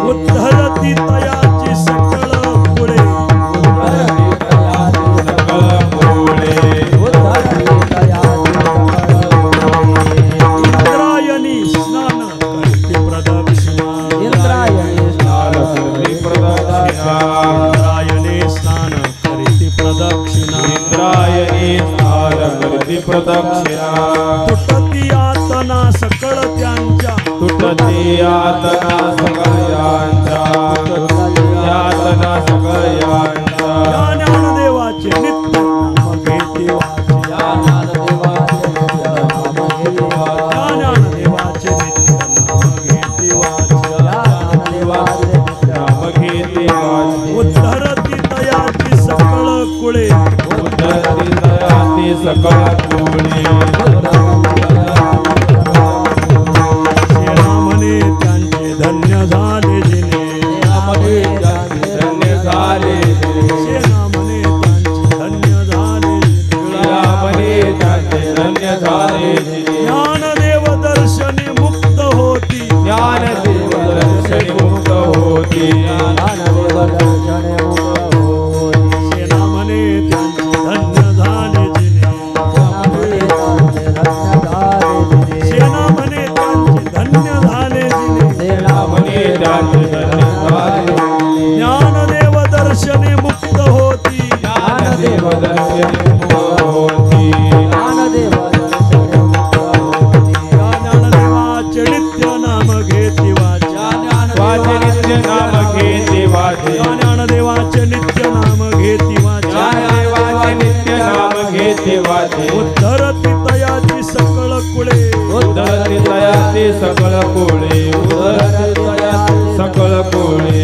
उद्धरती तयाची सकळ पुढे प्रदक्षिणा इंद्रायणी स्नानमूर्ती प्रदक्षिणा तुटती यातना सकळ त्यांच्या तुटती यातना सगळ्यांच्या यातना सगळ्यांच्या या ज्ञानदेवाचे नित्य नाम घेती वाचे या ज्ञानदेवाचे नित्य नाम घेती वाचे या ज्ञानदेवाचे नित्य नाम घेती वाचे या ज्ञानदेवाचे नित्य नाम घेती वाचे उद्धरती तयाची सकळ कुळे उद्धरती तयाची सकळ कुळे श्रीरामने त्यांचे धन्य झाले जिने श्रीरामने त्यांचे धन्य झाले श्रीरामने त्यांचे धन्य झाले श्रीरामने त्यांचे धन्य झाले ज्ञानदेव दर्शने मुक्त होती ज्ञानदेव दर्शने मुक्त होती ज्ञानदेव दर्शने मुक्त होती श्रीरामने त्यांचे धन्य झाले जिने श्रीरामने त्यांचे धन्य झाले जिने श्रीरामने त्यांचे धन्य झाले ज्ञानदेव दर्शने मुक्त होती ज्ञानदेव दर्शने मुक्त होती ज्ञानदेव दर्शने मुक्त होती या ज्ञानदेवाचे नित्य नाम घेती वाचा वाचे नित्य नाम घेती वाचे या ज्ञानदेवाचे नित्य नाम घेती वाचा ज्ञानदेवाचे नित्य नाम घेती वाचे उद्धरती तयाची सकळ कुळे उद्धरती तयाची सकळ कोळे उद्धरती तयाची सकळ कोळे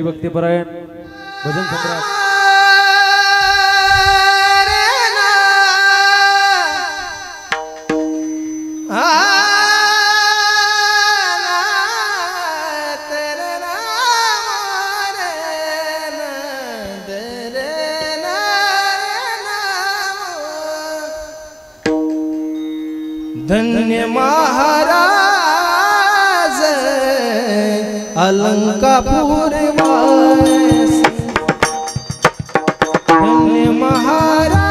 भक्तिपरायण भजन सम्राट धन्य महाराज अलंकापुर वासी धन्य महाराज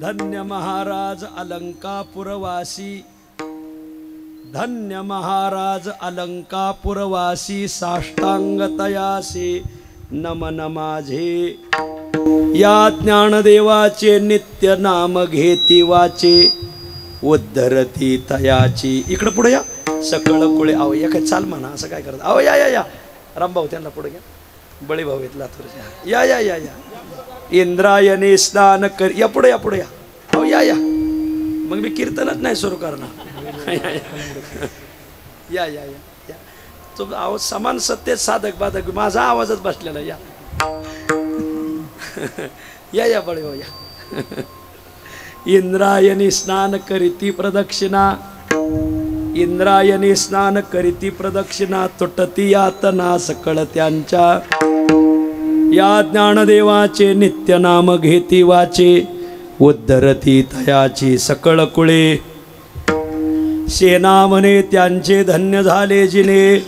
धन्य महाराज अलंकापुरवासी, धन्य महाराज अलंकापुरवासी, साष्टांगतयासे नमन माझे. या ज्ञानदेवाचे नित्य नाम घेती वाचे, उद्धरती तयाची. इकडं पुढे या. सकळ कुळे आव या काय चाल म्हणा असं काय करत. अहो या या या रामभाऊ त्यांना पुढे घ्या. बळी भाऊ येत लातूरच्या. या या या या इंद्रायणी स्नान कर. या पुढे या पुढे या. अहो या या मग मी कीर्तनच नाही सुरू करणार. या या या या तो आवाज समान सत्तेत साधक बाधक माझा आवाजच बसलेला. या या या बळे हो या. इंद्रायणी स्नान करीती प्रदक्षिणा, इंद्रायणी स्नान करीती प्रदक्षिणा, तुटती यातना सकळ त्यांच्या. या ज्ञानदेवाचे नित्य नाम घेती वाचे, उद्धरती तयाची सकळ कुळे. सेना म्हणे त्यांचे धन्य झाले जिने,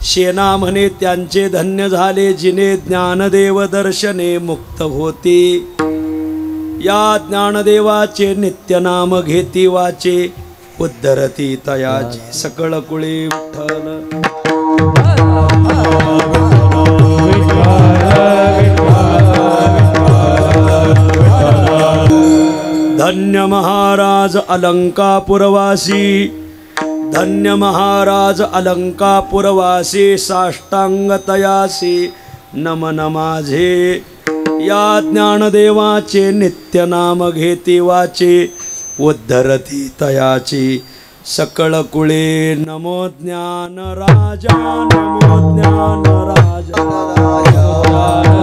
सेना म्हणे त्यांचे धन्य झाले जिने, ज्ञानदेव दर्शने मुक्त होती. या ज्ञानदेवाचे नित्य नाम घेती वाचे, उद्धरती तयाची सकळ कुळे. विठ्ठल धन्य महाराज अलंकापुरवासी, धन्य महाराज अलंकापुरवासी, साष्टांगतयासी नमन माझे. या ज्ञानदेवाचे नित्य नाम घेती वाचे, उद्धरती तयाची सकळ कुळे. नमो ज्ञान राजा, नमो ज्ञान राजा,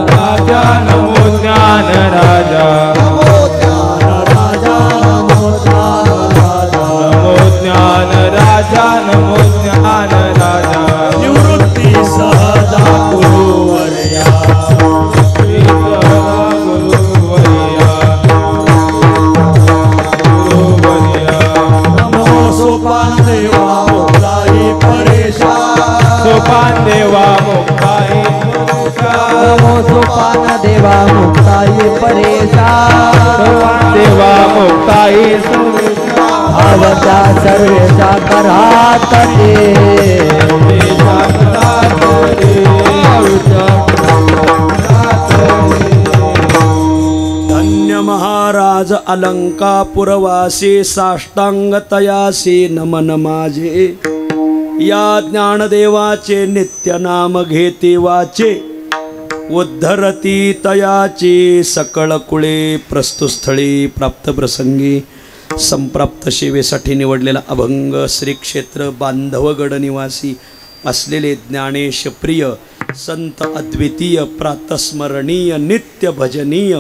राजा नमो ज्ञान राजा, नमो ज्ञान राजा, नमो ज्ञान राजा. निवृत्ती सहजा गुरुवर्या, सोपान देवा मुक्ताई परेशा, सोपान देवा मुक्ताई परेशा, नमो सोपान देवा मुक्ताई परेशा, सोपान देवा मुक्ताई सर्वेशा. आवता सर्वेशा करात धन्य महाराज अलंकापुरवासी, साष्टांगतयासी नमन माझे. या ज्ञानदेवाचे नित्य नाम घेती वाचे, उद्धरती तयाची सकळ कुळे. प्रस्तुतस्थळी प्राप्त प्रसंगी संप्राप्त सेवेसाठी निवडलेला अभंग श्री क्षेत्र बांधवगड निवासी असलेले ज्ञानेश प्रिय संत अद्वितीय प्रातस्मरणीय नित्य भजनीय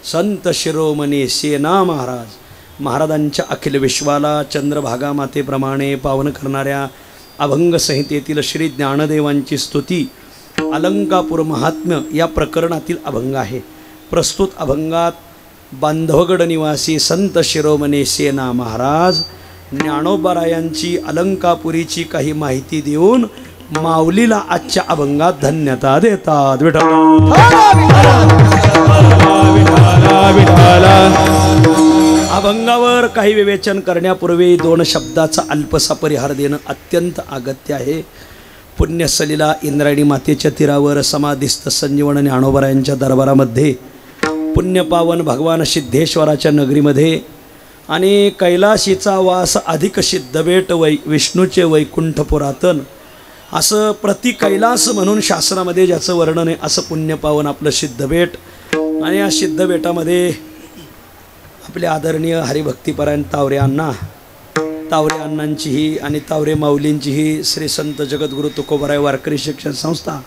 संत शिरोमणी सेना महाराज महाराजांच्या अखिल विश्वाला चंद्रभागा मातेप्रमाणे पावन करणाऱ्या अभंग संहितेतील श्री ज्ञानदेवांची स्तुती अलंकापुर महात्म्य या प्रकरणातील अभंग आहे. प्रस्तुत अभंगात बांधवगड निवासी संत शिरोमणी सेना महाराज ज्ञानोबारायांची अलंकापुरीची काही माहिती देऊन माऊलीला आजच्या अभंगात धन्यता देतात. अभंगावर काही विवेचन करण्यापूर्वी दोन शब्दाचा अल्पसा परिहार देणं अत्यंत अगत्य आहे. पुण्यसलीला इंद्रायणी मातेच्या तीरावर समाधिस्थ संजीवन ज्ञानोबारायांच्या दरबारामध्ये, पुण्यपावन भगवान सिद्धेश्वराच्या नगरीमध्ये आणि कैलाशीचा वास अधिक सिद्धबेट विष्णूचे वैकुंठ पुरातन असं प्रति कैलास म्हणून शास्त्रामध्ये ज्याचं वर्णन आहे असं पुण्यपावन आपलं सिद्धबेट. आणि या सिद्धबेटामध्ये आपले आदरणीय हरिभक्तीपरायण तावरे अण्णांचीही आणि तावरे माऊलींचीही श्री संत जगद्गुरु तुकोबाराय वारकरी शिक्षण संस्था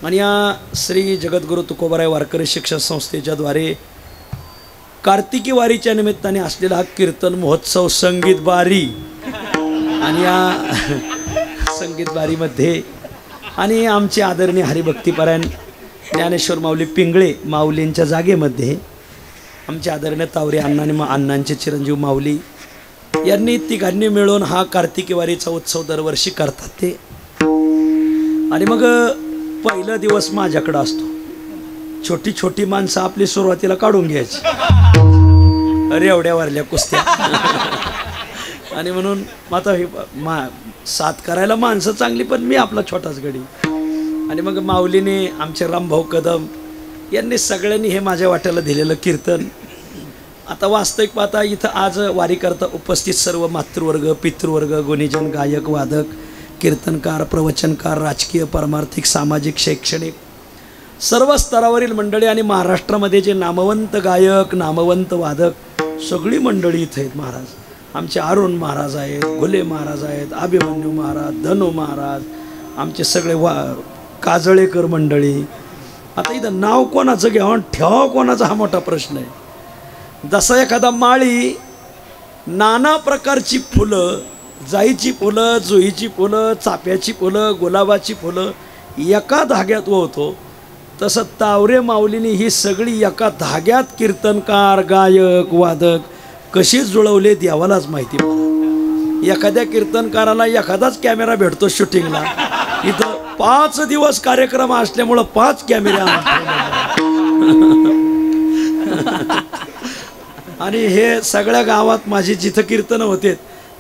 आणि या श्री जगद्गुरु तुकोबाराय वारकरी शिक्षण संस्थेच्याद्वारे कार्तिकी वारीच्या निमित्ताने असलेला हा कीर्तन महोत्सव संगीत बारी. आणि या संगीत बारीमध्ये आणि आमचे आदरणीय हरिभक्तीपरायण ज्ञानेश्वर माऊली पिंगळे माऊलींच्या जागेमध्ये आमचे आदरणीय तावरे अण्णा आणि अण्णांचे चिरंजीव माऊली यांनी तिघांनी मिळून हा कार्तिकी वारीचा उत्सव दरवर्षी करतात ते. आणि मग पहिला दिवस माझ्याकडं असतो. छोटी छोटी माणसं आपली सुरुवातीला काढून घ्यायची. रेवड्यावरल्या कुस्त्या. आणि म्हणून आता साथ करायला माणसं चांगली, पण मी आपला छोटाच गडी. आणि मग माऊलीने आमचे रामभाऊ कदम यांनी सगळ्यांनी हे माझ्या वाट्याला दिलेलं कीर्तन. आता वास्तविक पाहता इथं आज वारी करता उपस्थित सर्व मातृवर्ग, पितृवर्ग, गुणीजन, गायक, वादक, कीर्तनकार, प्रवचनकार, राजकीय, पारमार्थिक, सामाजिक, शैक्षणिक सर्व स्तरावरील मंडळी आणि महाराष्ट्रामध्ये जे नामवंत गायक, नामवंत वादक सगळी मंडळी इथे आहेत. महाराज आमचे अरुण महाराज आहेत, घुले महाराज आहेत, अभिमन्यू महाराज, धनु महाराज, आमचे सगळे काजळेकर मंडळी. आता इथं नाव कोणाचं घ्यावं ठेवावं कोणाचा हा मोठा प्रश्न आहे. जसा एखादा माळी नाना प्रकारची फुलं, जाईची फुलं, जुईची फुलं, चाफ्याची फुलं, गुलाबाची फुलं एका धाग्यात वळतो, तसं तावरे माऊलीनी ही सगळी एका धाग्यात कीर्तनकार, गायक, वादक कशी जुळवले देवालाच माहिती. एखाद्या कीर्तनकाराला एखादाच कॅमेरा भेटतो शूटिंगला. इथं 5 दिवस कार्यक्रम असल्यामुळं 5 कॅमेरे आणि हे सगळ्या गावात माझी जिथं कीर्तनं होते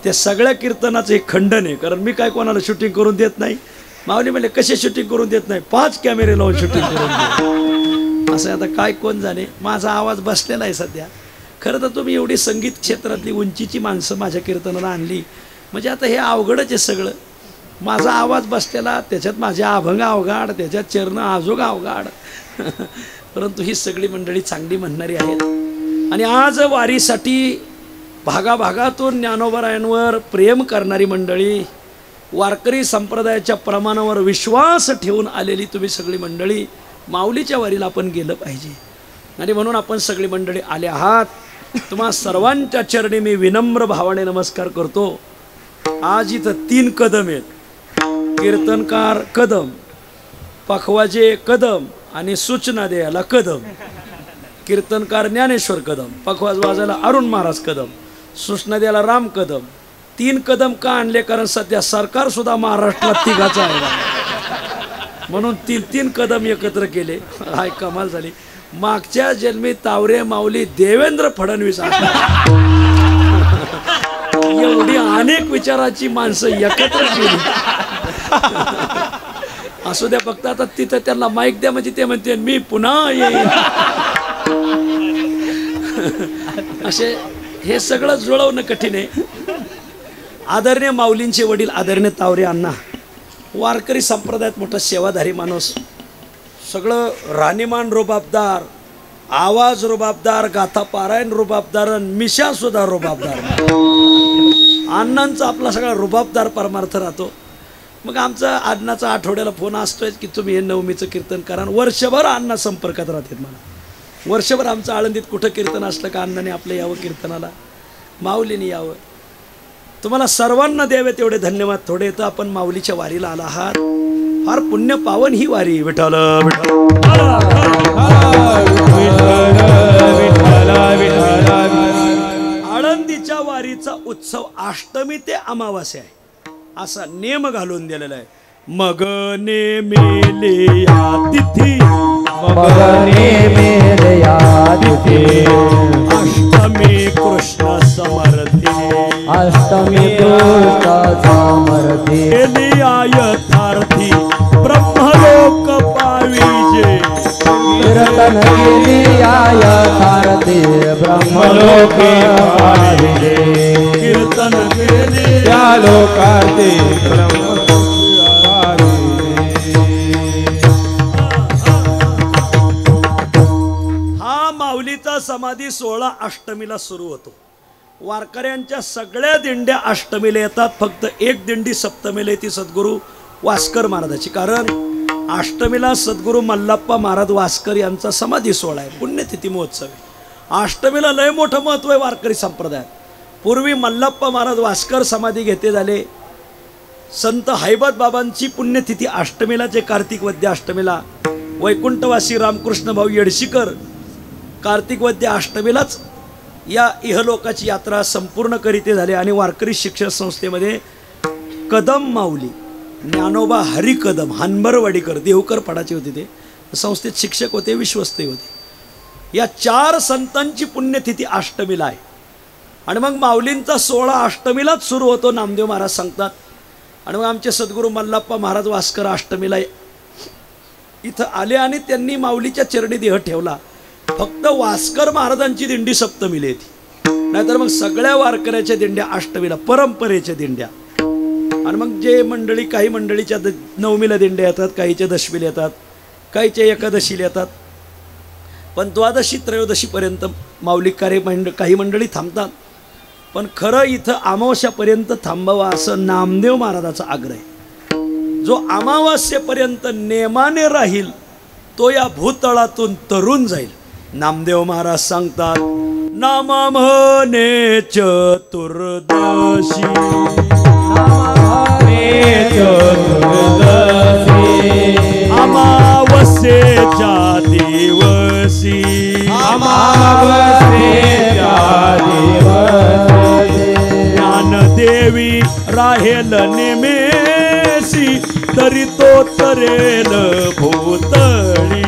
त्या सगळ्या कीर्तनाचं एक खंडन आहे. कारण मी काय कोणाला शूटिंग करून देत नाही. माऊली म्हणले कसे शूटिंग करून देत नाही, 5 कॅमेरे लावून शूटिंग करून देत. असं आता काय कोण जाणे. माझा आवाज बसलेला आहे सध्या. खरं तर तुम्ही एवढी संगीत क्षेत्रातली उंचीची माणसं माझ्या कीर्तनाला आणली म्हणजे आता हे अवघडच आहे सगळं. माझा आवाज बसलेला, त्याच्यात माझ्या अभंग अवघाड, त्याच्यात चरण आजोग अवघाड. परंतु ही सगळी मंडळी चांगली म्हणणारी आहेत. आणि आज वारीसाठी भागाभागातून ज्ञानोबरायांवर प्रेम करणारी मंडळी, वारकरी संप्रदायाच्या प्रमाणावर विश्वास ठेवून आलेली तुम्ही सगळी मंडळी माऊलीच्या वारीला आपण गेलं पाहिजे. आणि म्हणून आपण सगळी मंडळी आले आहात. तुम्हा सर्वांच्या चरणी मी विनम्र भावाने नमस्कार करतो. आज इथं 3 कदम आहेत. कीर्तनकार कदम, पखवाजे कदम आणि सूचना द्यायला कदम. कीर्तनकार ज्ञानेश्वर कदम, पखवाज वाजायला अरुण महाराज कदम, सूचना द्यायला राम कदम. 3 कदम का आणले? कारण सध्या सरकार सुद्धा महाराष्ट्रात तिघाचं आहे म्हणून 3 कदम एकत्र केले. हाय कमाल झाली. मागच्या जन्मी तावरे माऊली देवेंद्र फडणवीस एवढी अनेक विचाराची माणसं एकत्र केली. असू द्या, फक्त आता तिथं त्यांना माईक द्या म्हणजे ते म्हणते मी पुन्हा येईन. असे हे सगळं जुळवणं कठीण आहे. आदरणीय माऊलींचे वडील आदरणीय तावरे अण्णा, वारकरी संप्रदायात मोठा सेवाधारी माणूस, सगळं राणीमान रुबाबदार, आवाज रुबाबदार, गाथा पारायण रुबाबदार, मिशा सुद्धा रुबाबदार. अण्णांचा आपला सगळा रुबाबदार परमार्थ राहतो. मग आमचा अण्णाचा आठवड्याला फोन असतोय की तुम्ही हे नवमीचं कीर्तन करा. वर्षभर अण्णा संपर्कात राहतात. मला वर्षभर आमचं आळंदीत कुठं कीर्तन असलं का अण्णाने आपलं यावं कीर्तनाला, माऊलीने यावं. तुम्हाला सर्वांना द्यावे तेवढे धन्यवाद. थोडे तर आपण माऊलीच्या वारीला आला आहात. फार पुण्य पावन ही वारी. विठ्ठल आळंदीच्या वारीचा उत्सव अष्टमी ते अमावास्या आहे असा नेम घालून दिलेला आहे. मगने मेले या तिथी, मगने मेले या तिथी, अष्टमी कृष्ण समर्थी, अष्टमी कृष्ण समर्थी, यथार्थी ब्रह्मलोक पाविजे. कीर्तन केली यथार्थी ब्रह्मलोक पाविजे. कीर्तन केले त्या लोकार्थे हा माऊलीचा समाधी सोहळा अष्टमीला सुरू होतो. वारकऱ्यांच्या सगळ्या दिंड्या अष्टमीला येतात. फक्त एक दिंडी सप्तमीला येते, सद्गुरू वास्कर महाराजाची. कारण अष्टमीला सद्गुरू मल्लप्पा महाराज वास्कर यांचा समाधी सोहळा आहे, पुण्यतिथी महोत्सव आहे. अष्टमीला लय मोठं महत्व आहे वारकरी संप्रदायात. पूर्वी मल्लप्पा महाराज वास्कर समाधी घेते झाले. संत हैबत बाबांची पुण्यतिथी अष्टमीला, जे कार्तिक वद्य अष्टमीला, वैकुंठवासी रामकृष्ण भाऊ येडशीकर कार्तिक वद्य अष्टमीलाच या इहलोकाची यात्रा संपूर्ण करीते झाले. आणि वारकरी शिक्षण संस्थेमध्ये कदम माऊली ज्ञानोबा हरी कदम हनबरवाडीकर देवकर पडाचे होते. ते संस्थेत शिक्षक होते, विश्वस्तही होते. या 4 संतांची पुण्यतिथी अष्टमीला आहे. आणि मग माऊलींचा 16 अष्टमीलाच सुरू होतो, नामदेव महाराज सांगतात. आणि मग आमचे सद्गुरू मल्लाप्पा महाराज वास्कर अष्टमीला इथं आले आणि त्यांनी माऊलीच्या चरणी देह ठेवला. फक्त वास्कर महाराजांची दिंडी सप्तमीला येते, नाहीतर मग सगळ्या वारकऱ्याच्या दिंड्या अष्टमीला, परंपरेच्या दिंड्या. आणि मग जे मंडळी, काही मंडळीच्या नवमीला दिंड्या येतात, काहीच्या दशमीला येतात, काहीच्या एकादशीला येतात. पण द्वादशी त्रयोदशीपर्यंत माऊली कार्य काही मंडळी थांबतात. पण खरं इथं अमावस्यापर्यंत थांबावं असं नामदेव महाराजाचा आग्रह आहे. जो अमावस्येपर्यंत नेमाने राहील तो या भूतळातून तरुण जाईल. नामदेव महाराज सांगतात, नाम म्हणे चतुर्दशी, अमावस्येच्या दिवशी, ज्ञानदेवी राहेल नेमेसी, तरी तो तरेल भूतळी.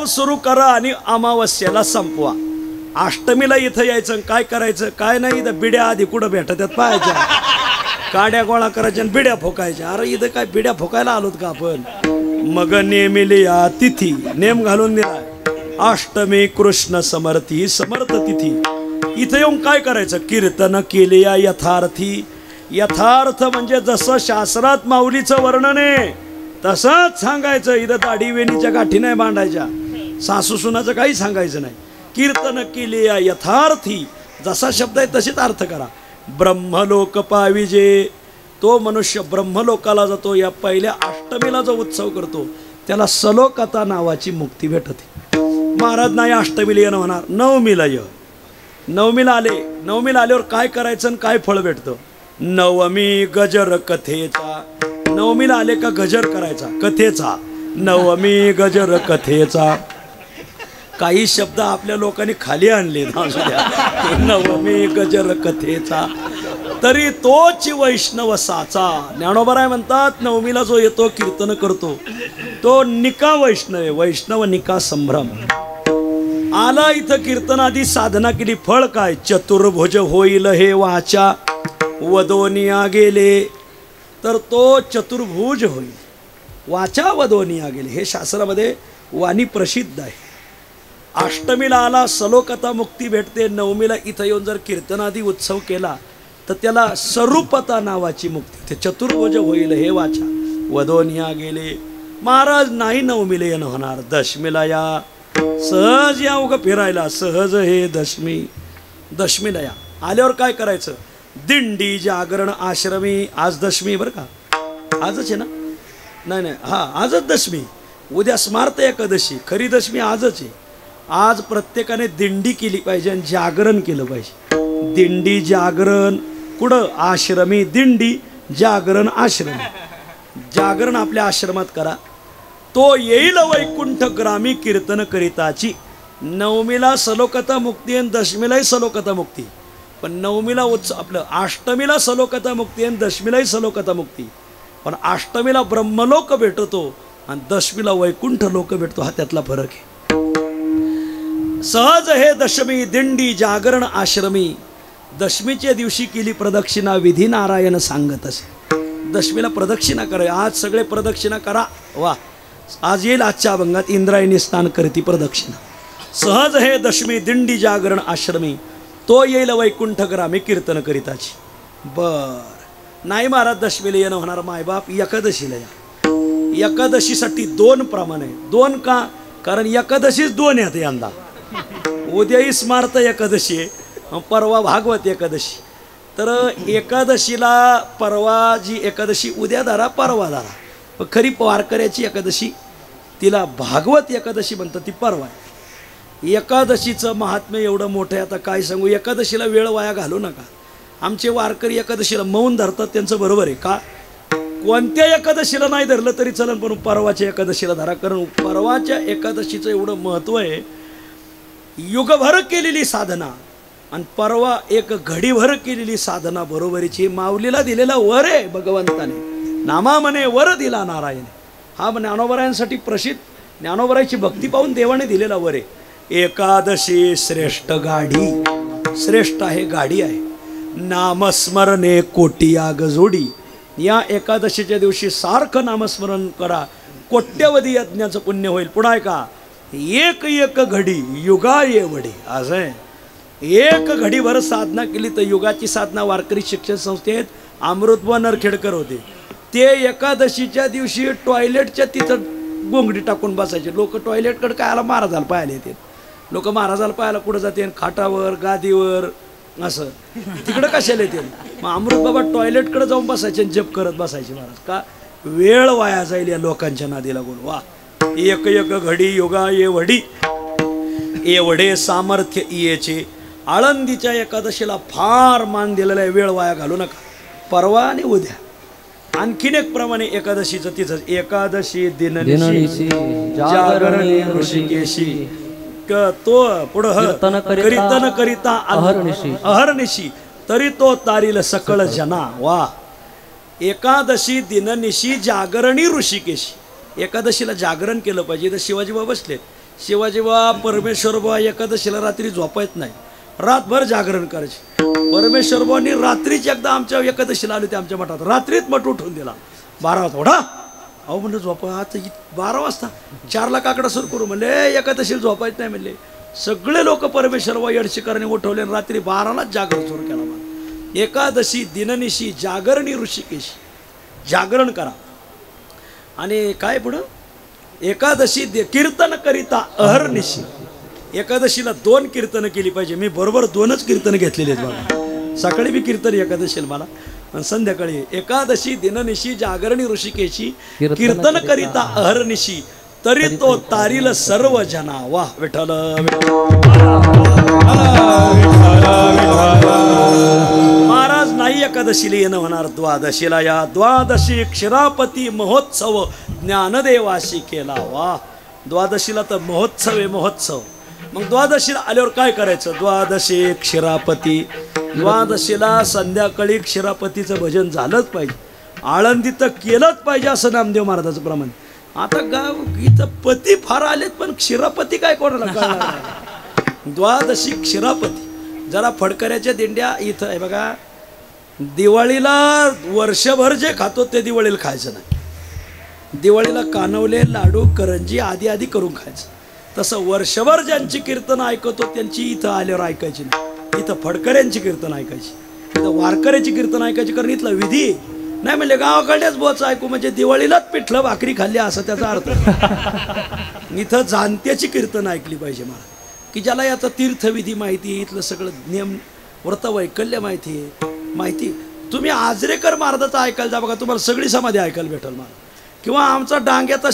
सुरू करा आणि अमावस्येला संपवा. अष्टमीला इथं यायचं, काय करायचं काय नाही. इथं बिड्या आधी कुठं भेटतात पाहायच्या, काड्या गोळा करायच्या आणि बिड्या फोकायच्या. अरे इथं काय बिड्या फोकायला आलोत का आपण. मग नेमिली या तिथी, नेम घालून दिलाय. अष्टमी कृष्ण समर्थी, समर्थ तिथी. इथं येऊन काय करायचं, कीर्तन केले या यथार्थी. यथार्थ म्हणजे जसं शास्त्रात माऊलीचं वर्णन आहे तसंच सांगायचं. इथं दाढी वेणीच्या गाठी नाही बांधायच्या, सासू सुनाचं काही सांगायचं नाही. कीर्तन केले या यथार्थी, जसा शब्द आहे तसेच अर्थ करा. ब्रह्मलोक पाविजे, तो मनुष्य ब्रह्मलोकाला जातो. या पहिल्या अष्टमीला जो उत्सव करतो त्याला सलोकता नावाची मुक्ती भेटते. महाराज नाही अष्टमीला येणं होणार, नवमीला ये. नवमीला आल्यावर काय करायचं आणि काय फळ भेटतं. नवमी गजर कथेचा, नवमीला आले का गजर करायचा कथेचा. नवमी गजर कथेचा. काही शब्द आपल्या लोकांनी खाली आणले, नवमी गजर कथेचा. तरी तोच वैष्णव साचा. ज्ञानोबराय म्हणतात, नवमीला जो येतो कीर्तन करतो तो निका वैष्णव आहे. वैष्णव निका संभ्रम. आला इथं कीर्तनादी साधना केली, फळ काय. चतुर्भुज होईल हे वाचा, वदोनिया गेले, तर तो चतुर्भुज होईल. वाचा वदोनिया गेले, हे शास्त्रामध्ये वाणी प्रसिद्ध आहे. अष्टमीला आला सलोकता मुक्ती भेटते. नवमीला इथं येऊन जर कीर्तनादी उत्सव केला तर त्याला स्वरूपता नावाची मुक्ती. ते चतुर्भुज होईल हे वाचा, वदोनिया गेले. महाराज नाही नवमीला येणं होणार, दशमीला या. सहज या उगं फिरायला, सहज हे दशमीला या. आल्यावर काय करायचं, दिंडी जागरण आश्रमी. आज दशमी बरं का, आजच आहे ना. नाही हा आजच दशमी. उद्या स्मार्त एकादशी, खरी दशमी आजच आहे. आज प्रत्येकाने दिंडी केली पाहिजे आणि जागरण केलं पाहिजे. दिंडी जागरण कुठं, आश्रमी. दिंडी जागरण आश्रमी. जागरण आपल्या आश्रमात करा. तो येईल वैकुंठ ग्रामी कीर्तन करिताची. नवमीला सलोकता मुक्ती आणि दशमीलाही सलोकता मुक्ती. पण नवमीला आपलं अष्टमीला सलोकता मुक्ती आणि दशमीलाही सलोकता मुक्ती. पण अष्टमीला ब्रह्मलोक भेटतो आणि दशमीला वैकुंठ लोक भेटतो, हा त्यातला फरक आहे. सहज हे दशमी दिंडी जागरण आश्रमी. दशमीच्या दिवशी केली प्रदक्षिणा विधी नारायण सांगत असे. दशमीला प्रदक्षिणा करा. आज सगळे प्रदक्षिणा करा. वा, आज येईल आजच्या अभंगात इंद्रायणी स्नान करती प्रदक्षिणा. सहज हे दशमी दिंडी जागरण आश्रमी, तो येईल वैकुंठ ग्रामी कीर्तन करिताची. बर नाही महाराज दशमीला येणं होणार, मायबाप एकादशीला या. एकादशीसाठी 2 प्रमाण आहे. 2 का, कारण एकादशीच 2 येते यंदा. उद्याही स्मार्त एकादशी आहे, परवा भागवत एकादशी. तर एकादशीला परवा जी एकादशी उद्या धरा परवा धरा, खरी वारकऱ्याची एकादशी तिला भागवत एकादशी म्हणतात, ती परवा आहे. एकादशीचं महात्म्य एवढं मोठं आहे, आता काय सांगू. एकादशीला वेळ वाया घालू नका. आमचे वारकरी एकादशीला मौन धरतात, त्यांचं बरोबर आहे का. कोणत्या एकादशीला नाही धरलं तरी चलन, पण परवाच्या एकादशीला धरा, कारण परवाच्या एकादशीचं एवढं महत्त्व आहे. युगभर केलेली साधना आणि परवा एक घडीभर केलेली साधना बरोबरीची. माऊलीला दिलेला वर आहे भगवंताने, नामा म्हणे वर दिला नारायण. हा ज्ञानोबरायांसाठी प्रसिद्ध, ज्ञानोबरायची भक्ती पाहून देवाने दिलेला वर आहे. एकादशी श्रेष्ठ गाडी, श्रेष्ठ आहे गाडी आहे. नामस्मरणे कोटी आग जोडी. या एकादशीच्या दिवशी सारखं नामस्मरण करा, कोट्यवधी यज्ञाचं पुण्य होईल. पुन्हा का एक एक घडी युगा ये वडी. असं आहे, एक घडीभर साधना केली तर युगाची साधना. वारकरी शिक्षण संस्थेत अमृतबुवा नरखेडकर होते, ते एकादशीच्या दिवशी टॉयलेटच्या तिथं गोंगडी टाकून बसायचे. लोक टॉयलेटकडे कायला महाराजाला पाहायला येते, लोक महाराजाला पाहायला कुठं जाते, खाटावर गादीवर असं, तिकडं कशाला येते. मग अमृतबाबा टॉयलेटकडे जाऊन बसायचे, जप करत बसायचे महाराज. का वेळ वाया जाईल या लोकांच्या नादी लागून. वा एक एक घडी योगा ये वडी, एवढे सामर्थ्य येचे. आळंदीच्या एकादशीला फार मान दिलेला आहे, वेळ वाया घालू नका. परवा आणि उद्या आणखीन एक प्रमाणे एकादशीचं तिथं एकादशी दिननिशी जागरणी ऋषिकेशी. तो पुढं कीर्तन करिता अहर्निशी तरी तो तारील सकळ जना. वा एकादशी दिननिशी जागरणी ऋषिकेशी. एकादशीला जागरण केलं पाहिजे. तर शिवाजीबा बसले, शिवाजीबा परमेश्वर बा एकादशीला रात्री झोपायत नाही, रातभर जागरण करायचे. परमेश्वर बानी रात्रीच एकदा आमच्या एकादशीला आले होते आमच्या मठात, रात्रीत मठ उठून दिला 12 वाजता. ओढा अहो म्हणलं झोपा आता 12 वाजता, 4ला काकडा सुरू करू म्हणले, एकादशीला झोपायच नाही म्हणले. सगळे लोक परमेश्वर बा येडशीकरांनी उठवले, रात्री 12लाच जागरण सुरू केला. मला एकादशी दिननिशी जागरणी ऋषिकेशी, जागरण करा. आणि काय पुढं एकादशी कीर्तन करिता अहर्निशी. एकादशीला 2 कीर्तन केली पाहिजे. मी बरोबर 2च कीर्तन घेतलेले आहेत बघा. सकाळी बी कीर्तन एकादशीला मला, आणि संध्याकाळी एकादशी दिननिशी जागरणी ऋषिकेशी कीर्तन करिता अहर्निशी तरी तो तारील सर्व जना. वा विठ्ठल महाराज. नाही एकादशीला येणं होणार, द्वादशीला या. द्वादशी क्षीरापती महोत्सव ज्ञानदेवाशी केला. वा द्वादशीला तर महोत्सव आहे, महोत्सव. मग द्वादशीला आल्यावर काय करायचं. द्वादशी क्षीरापती. द्वादशीला संध्याकाळी क्षीरापतीचं भजन झालंच पाहिजे, आळंदीत तर केलंच पाहिजे असं नामदेव महाराजाचं प्रमाण. आता गाव इथं पती फार आलेत, पण क्षीरापती काय कोणाला कळणार. द्वादशी क्षीरापती. जरा फडकऱ्याच्या दिंड्या इथं आहे बघा. दिवाळीला वर्षभर जे खातो ते दिवाळीला खायचं नाही. दिवाळीला कानवले लाडू करंजी आधी आधी करून खायचं. तसं वर्षभर ज्यांची कीर्तन ऐकतो त्यांची इथं आल्यावर ऐकायची नाही. इथं फडकऱ्यांची कीर्तन ऐकायची, इथं वारकऱ्याची कीर्तन ऐकायची. कारण इथला विधी नाही म्हणले गावाकडल्याच बोच ऐकू म्हणजे दिवाळीलाच पिठलं भाकरी खाल्ली असं त्याचा अर्थ. इथं जाणत्याची कीर्तन ऐकली पाहिजे महाराज, की ज्याला याचा तीर्थविधी माहिती, इथलं सगळं नियम व्रतवैकल्य माहिती आहे. माहिती तुम्ही आजरेकर महाराजाचं ऐकायला जा बघा, तुम्हाला सगळी समाधी ऐकायला भेटेल महाराज. किंवा आमचा डांग्याचा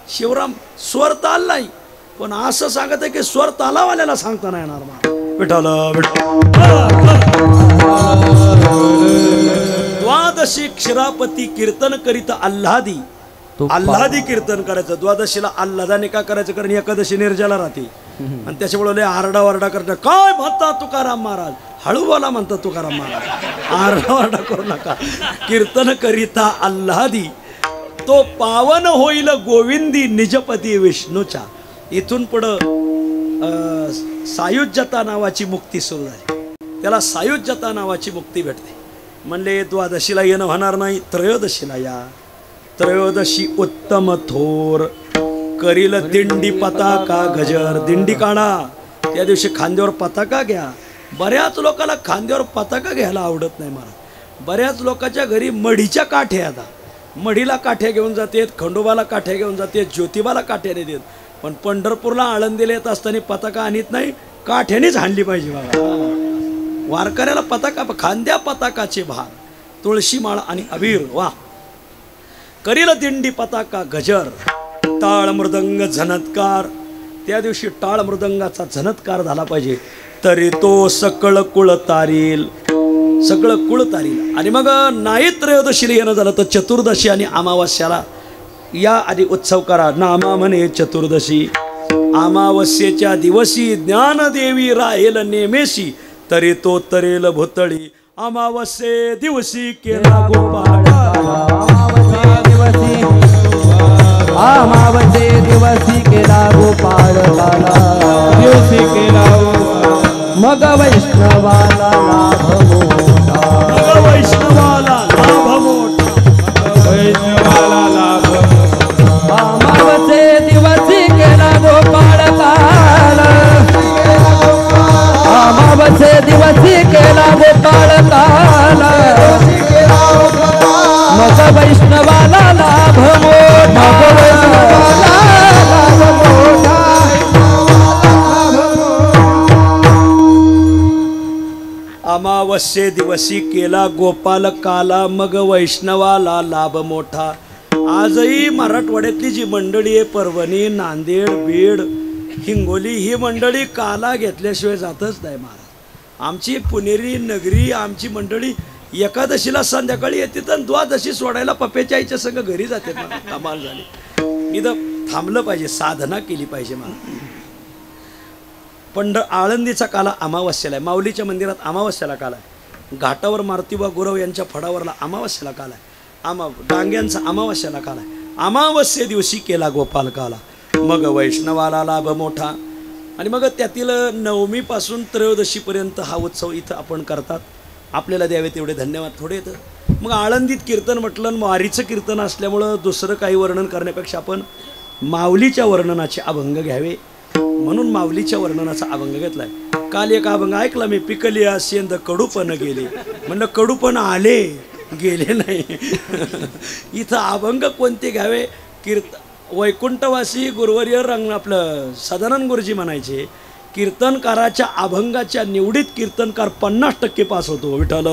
शिवराम स्वर ताल नाही, पण असं सांगत आहे की स्वर तालावाल्याला सांगता नाही येणार महाराज. विठ्ठल द्वादशी क्षीरापती कीर्तन करीत आल्हादी. आल्हादी कीर्तन करायचं. द्वादशीला आल्हादाने का करायचं, कारण एकादशी निर्जला राहते आणि त्याच्यामुळे आरडाओरडा करतात. काय म्हणता तुकाराम महाराज, हळू बोला म्हणतात तुकाराम महाराज, आरडाओरडा करू नका. कीर्तन करिता आल्हादी तो पावन होईल गोविंदी निजपती विष्णूच्या. इथून पुढं सायुज्यता नावाची मुक्ती सुरू झाली. त्याला सायुज्यता नावाची मुक्ती भेटते. म्हणले द्वादशीला येणं होणार नाही, त्रयोदशीला या. त्रयोदशी उत्तम थोर करील दिंडी पताका गजर. दिंडी काढा, त्या दिवशी खांद्यावर पताका घ्या. बऱ्याच लोकांना खांद्यावर पताका घ्यायला आवडत नाही महाराज. बऱ्याच लोकांच्या घरी मढीच्या काठ्या. आता मढीला काठ्या घेऊन जातात, खंडोबाला काठ्या घेऊन जातात, ज्योतिबाला काठ्या देतात, पण पंढरपूरला आळंदीला येत असताना पताका आणत नाही, काठ्यानेच हाणली पाहिजे बाबा. वारकऱ्याला पताका, खांद्या पताकाचे भार, तुळशी माळ आणि अबीर. वा करील दिंडी पताका गजर, टाळ मृदंग झनत्कार. त्या दिवशी टाळ मृदंगाचा झनत्कार झाला पाहिजे, तरी तो सकळ कुळ तारील, सगळं कुळ तारील. आणि मग नाही त्रयोदशीला येणं झालं तर चतुर्दशी आणि अमावास्याला या आधी उत्सव करा. नामा म्हणे चतुर्दशी, अमावस्येच्या दिवशी ज्ञानदेवी राहेल नेमेशी, तरी तो तरेल भुतळी. अमावस्ये दिवशी केला गोपाळ, अमावस्ये दिवसी केला गोपाळ काला, दिवशी केला मग वैष्णवाला लाभ मोठा, मग वैष्णवाला लाभ मोठा, वैष्णवाला लाभ. अमावस्ये दिवसी केला गोपाळ काला, अमावस्ये दिवसी केला गोपाळ काला, मग वैष्णवाला लाभ मोठा, अमावस्ये दिवशी केला गोपाल काला, मग वैष्णवाला लाभ मोठा. आजही मराठवाड्यातली जी मंडळी आहे, परभणी, नांदेड, बीड, हिंगोली, ही मंडळी काला घेतल्याशिवाय जातच नाही महाराज. आमची पुणेरी नगरी, आमची मंडळी एकादशीला संध्याकाळी येते तर द्वादशी सोडायला पप्याच्या आईच्या संग घरी जाते. कमाल झाली. इथं थांबलं पाहिजे, साधना केली पाहिजे मला. आळंदीचा काला अमावस्याला आहे, माऊलीच्या मंदिरात अमावस्याला काला आहे, घाटावर मारुतीबा गुरव यांच्या फडावरला अमावस्याला काला आहे, डांग्यांचा अमावस्याला काला आहे. अमावस्ये दिवशी केला गोपाल काला, मग वैष्णवाला लाभ मोठा. आणि मग त्यातील नवमीपासून त्रयोदशीपर्यंत हा उत्सव इथं आपण करतात. आपल्याला द्यावे तेवढे धन्यवाद. थोडे येतं. मग आळंदीत कीर्तन म्हटलं, वारीचं कीर्तन असल्यामुळं दुसरं काही वर्णन करण्यापेक्षा आपण माऊलीच्या वर्णनाचे अभंग घ्यावे, म्हणून माऊलीच्या वर्णनाचा अभंग घेतलाय. काल एक अभंग ऐकला मी, पिकली शेंद कडूपण गेले. म्हणलं कडूपण आले गेले नाही. इथं अभंग कोणते घ्यावे? वैकुंठवासी गुरुवर्य रंग आपलं सदानंद गुरुजी म्हणायचे, कीर्तनकाराच्या अभंगाच्या निवडीत कीर्तनकार 50% पास होतो. विठ्ठल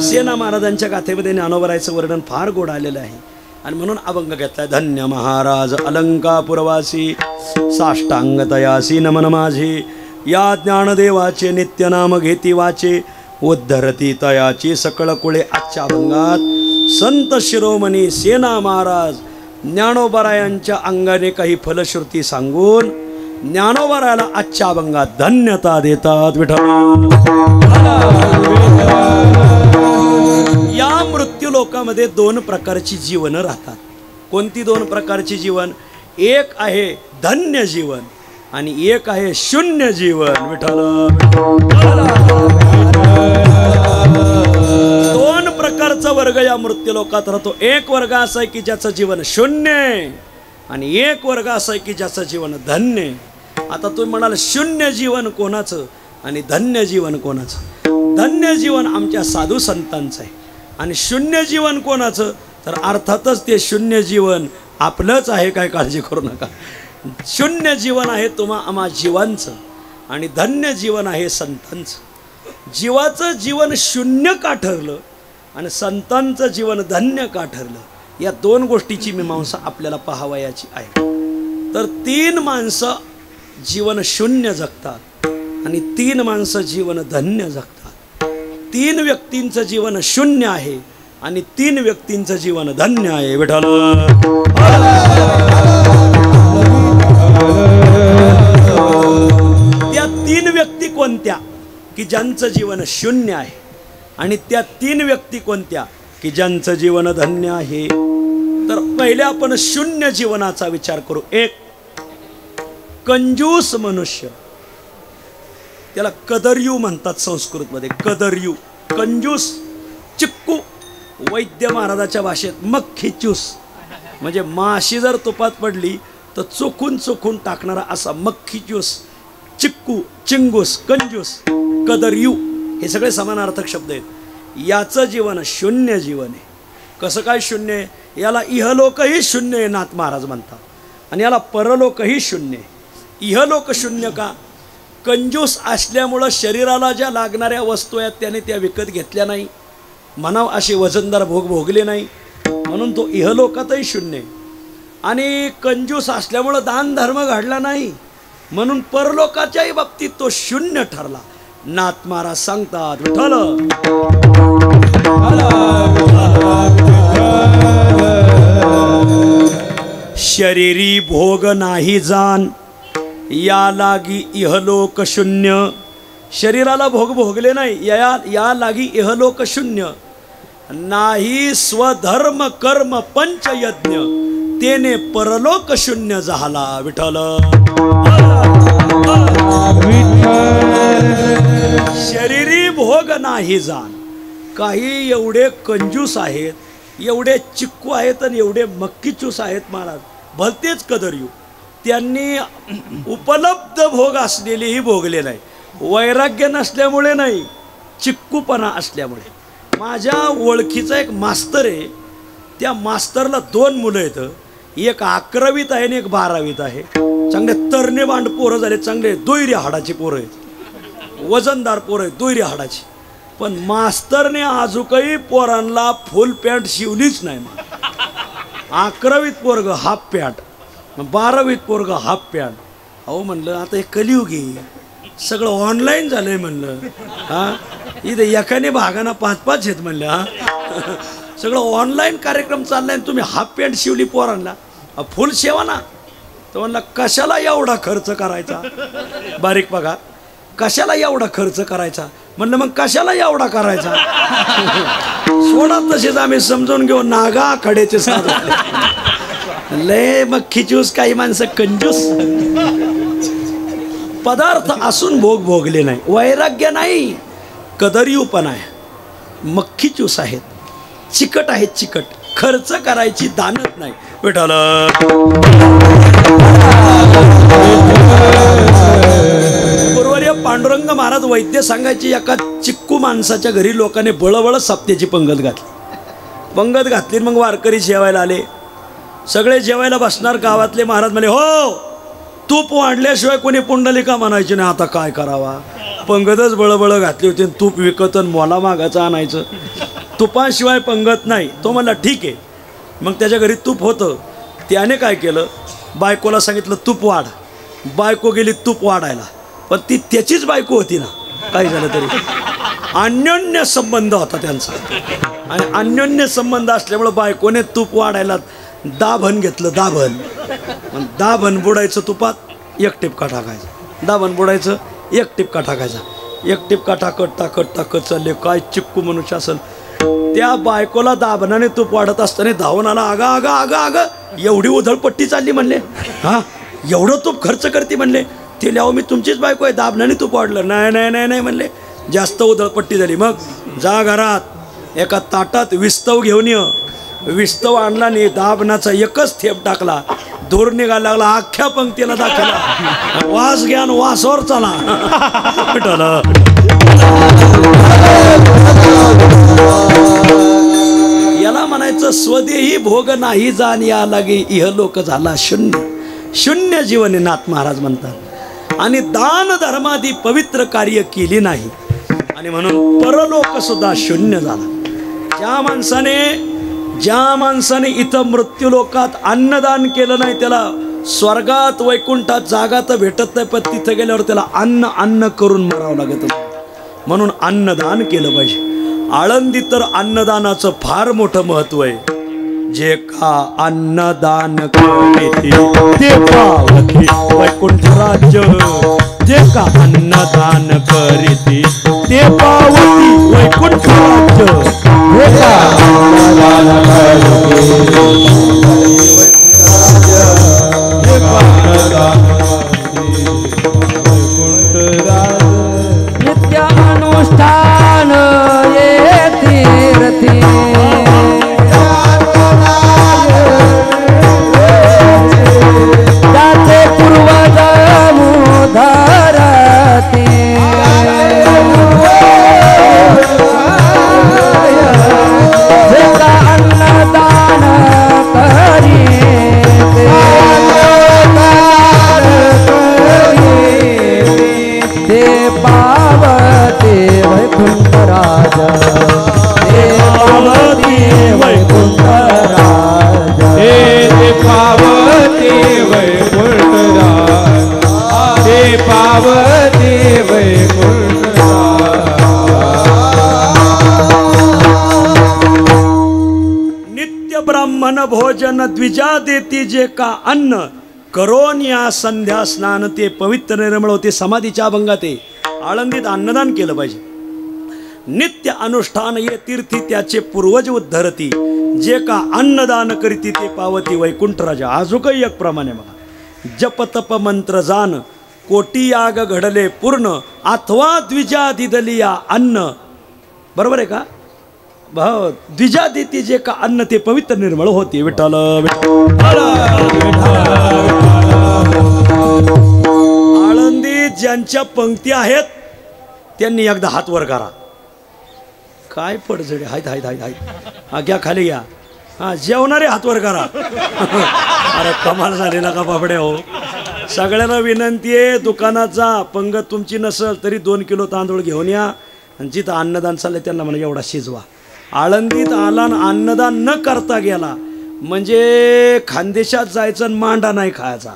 सेना महाराजांच्या गाथेमध्ये ज्ञानोबरायचं वर्णन फार गोड आलेलं आहे आणि म्हणून अभंग घेतलाय. धन्य महाराज अलंकापुरवासी, साष्टांग तयासी नमन माझे, या ज्ञानदेवाचे नित्य नाम घेती वाचे, उद्धरती तयाची सकळ कुळे. आजच्या अभंगात संत शिरोमणी सेना महाराज ज्ञानोबरायांच्या अंगाने काही फलश्रुती सांगून ज्ञानोबरायाला आजच्या अभंगात धन्यता देतात. विठ्ठल या मृत्यू लोकामध्ये 2 प्रकारची जीवन राहतात. कोणती 2 प्रकारची जीवन? एक आहे धन्य जीवन आणि एक आहे शून्य जीवन. विठ्ठल 2 प्रकारचा वर्ग या मृत्यू लोकात राहतो. एक वर्ग असा आहे की ज्याचं जीवन शून्य आहे आणि एक वर्ग असा आहे की ज्याचं जीवन धन्य आहे. आता तुम्ही म्हणाल शून्य जीवन कोणाचं आणि धन्य जीवन कोणाचं? धन्य जीवन आमच्या साधू संतांचं आहे आणि शून्य जीवन कोणाचं? तर अर्थातच ते शून्य जीवन आपलंच आहे, काय काळजी करू नका. शून्य जीवन आहे आम्हा जीवांचं आणि धन्य जीवन आहे संतांचं. जीवाचं जीवन शून्य का ठरलं आणि संतांचं जीवन धन्य का ठरलं, या 2 गोष्टीची मीमांसा आपल्याला पाहावयाची आहे. तर 3 माणसं जीवन शून्य जगतात आणि 3 माणसं जीवन धन्य जगतात. 3 व्यक्तींचं जीवन शून्य आहे आणि 3 व्यक्तींचं जीवन धन्य आहे. विठ्ठल त्या 3 व्यक्ती कोणत्या की ज्यांचं जीवन शून्य आहे आणि त्या 3 व्यक्ती कोणत्या की ज्यांचं जीवन धन्य आहे? तर पहिले आपण शून्य जीवनाचा विचार करू. एक कंजूस मनुष्य, त्याला कदर्यू म्हणतात संस्कृतमध्ये. कदर्यू, कंजूस, चिक्कू, वैद्य महाराजाच्या भाषेत मक्खीचूस, म्हणजे माशी जर तुपात पडली तर चोखून चोखून टाकणारा असा मक्खीचूस, चिक्कू, चिंगूस, कंजूस, कदर्यू, हे सगळे समानार्थक शब्द आहेत. याचं जीवन शून्य जीवन आहे. कसं काय शून्य आहे? याला इहलोकही शून्य आहे नाथ महाराज म्हणतात, आणि याला परलोकही शून्य आहे. इहलोक शून्य का? कंजूस असल्यामुळं शरीराला ज्या लागणाऱ्या वस्तू आहेत त्याने त्या विकत घेतल्या नाही, म्हणाव असे वजनदार भोग भोगले नाही, म्हणून तो इहलोकातही शून्य आहे. आणि कंजूस असल्यामुळं दान धर्म घडला नाही, म्हणून परलोकाच्याही बाबतीत तो शून्य ठरला. नाथ महाराज सांगतात, विठ्ठल शरीरी भोग नाही जाण, या लागी इहलोक शून्य. शरीराला भोग भोगले नाही, या लागी इहलोक शून्य. नाही स्वधर्म कर्म पंचयज्ञ, तेने परलोक शून्य झाला. विठ्ठल शरीरी भोग नाही जाण. काही एवढे कंजूस आहेत, एवढे चिक्कू आहेत आणि एवढे मक्कीचूस आहेत महाराज, भलतेच कदरयू. त्यांनी उपलब्ध भोग असलेलेही भोगले नाही. वैराग्य नसल्यामुळे नाही, चिक्कूपणा असल्यामुळे. माझ्या ओळखीचा एक मास्तर आहे, त्या मास्तरला 2 मुलं आहेत. एक 11वीत आहे आणि एक 12वीत आहे. चांगले तरणे बांड पोरं झाले, चांगले दुहेरी हाडाची पोरं आहेत, वजनदार पोरं आहेत, दुहेरी हाडाची. पण मास्तरने आजूकही पोरांना फुल पॅन्ट शिवलीच नाही. 11वीत पोरग हाफ पॅन्ट, 12वीत पोरग हाफ पॅन्ट. अहो म्हणलं आता हे कलियुगी सगळं ऑनलाईन झालंय म्हणलं. हां इथे एकाने भागाना 5-5 आहेत म्हणलं. हां सगळं ऑनलाईन कार्यक्रम चाललाय, तुम्ही हाफ पॅन्ट शिवली पोरांना, फुल शेवा ना. तर म्हणला कशाला एवढा खर्च करायचा, बारीक बघा, कशाला एवढा खर्च करायचा. म्हणलं मग कशाला एवढा करायचा, सोडा तसेच आम्ही समजून घेऊ. नागा खडेचे लय मग खिचूस, काही माणसं कंजूस. पदार्थ असून भोग भोगले नाही, वैराग्य नाही, कदरीपणा आहे, मक्खीचूस आहेत, चिकट आहेत, चिकट. खर्च करायची दानत नाही. विठ्ठल पूर्वर्य पांडुरंग महाराज वैद्य सांगायचे, एका चिक्कू माणसाच्या घरी लोकांनी बळबळ सप्त्याची पंगत घातली. पंगत घातली मग वारकरी जेवायला आले. सगळे जेवायला बसणार. गावातले महाराज म्हणे, हो तूप वाढल्याशिवाय कोणी पुंडलिका म्हणायची नाही. आता काय करावा, पंगतच बळबळ घातली होती, तूप विकत मोला मागाचं आणायचं, तुपाशिवाय पंगत नाही. तो म्हणला ठीक आहे. मग त्याच्या घरी तूप होतं. त्याने काय केलं, बायकोला सांगितलं तूप वाढ. बायको गेली तूप वाढायला, पण ती त्याचीच बायको होती ना, काही झालं तरी. अन्योन्य संबंध होता त्यांचा, आणि अन्योन्य संबंध असल्यामुळं बायकोने तूप वाढायला दाभण घेतलं. दाभण बुडायचं तुपात, एक टिपका टाकायचा. दाभण बुडायचं, एक टिपका टाकायचा. एक टिपका टाकत चालले. काय चिक्कू मनुष्य असेल. त्या बायकोला दाभणाने तूप वाढत असताना धावून आला. अगं एवढी उधळपट्टी चालली म्हणले. हां एवढं तूप खर्च करते म्हणले. ते लिहावं मी तुमचीच बायको आहे, दाभणाने तूप वाढलं. नाही म्हणले, जास्त उधळपट्टी झाली. मग जा घरात एका ताटात विस्तव घेऊन ये. विस्तव आणला आणि दाभणाचा एकच थेंब टाकला. धूर निघायला लागला, अख्ख्या पंक्तीला दाखवला. वास घ्या आणि वासावर चला. याला म्हणायचं स्वदेही भोग नाही जाण, या लागे इहलोक झाला शून्य. शून्य जीवन नाथ महाराज म्हणतात. आणि दान धर्मादी पवित्र कार्य केली नाही, आणि म्हणून परलोक सुद्धा शून्य झाला. ज्या माणसाने इथं मृत्यूलोकात अन्नदान केलं नाही, त्याला स्वर्गात वैकुंठात जागा तर भेटत नाही, पण तिथं गेल्यावर त्याला अन्न करून मरावं लागत. म्हणून अन्नदान केलं पाहिजे. आळंदी तर अन्नदानाचं फार मोठं महत्व आहे. जे का अन्नदान करीती ते पावती वैकुंठ राज्य. जे का अन्नदान करीती ते पावती वैकुंठ राज्य. जे का अन्नदान करीती जे का अन्नदान वैकुंठ राज्य. नित्य अनुष्ठान ये तीर्थी. जाते पूर्वज मुधरती. भोजन द्विजा देती जे का अन्न करोन या संध्या स्नान ते पवित्र निर्मळ होते. समाधीच्या अभंगात ते आळंदीत अन्नदान केलं पाहिजे. नित्य अनुष्ठान ये तीर्थी त्याचे पूर्वज उद्धरती जे का अन्नदान करीती ते पावती वैकुंठ राजा. अजूकही एक प्रमाणे बघा जप तप मंत्र जान कोटी याग घडले पूर्ण अथवा द्विजा दिदलिया अन्न. बरोबर आहे का भाव द्विजा देती जे का अन्न ते पवित्र निर्मळ होते. विठ्ठल आळंदीत ज्यांच्या पंक्ती आहेत त्यांनी एकदा हात वर करा. काय पडझडे हायत हायत हायत हायत. हा घ्या खाली घ्या. हा जेवणारे हात वर करा. अरे कमाल झालेला का बापडे हो. सगळ्यांना विनंती आहे दुकानात जा पंगत तुमची नसेल तरी 2 किलो तांदूळ घेऊन या आणि जिथं अन्नदान चाललंय त्यांना म्हणा एवढा शिजवा. आळंदीत आला अन्नदान न करता गेला म्हणजे खानदेशात जायचं मांडा नाही खायचा,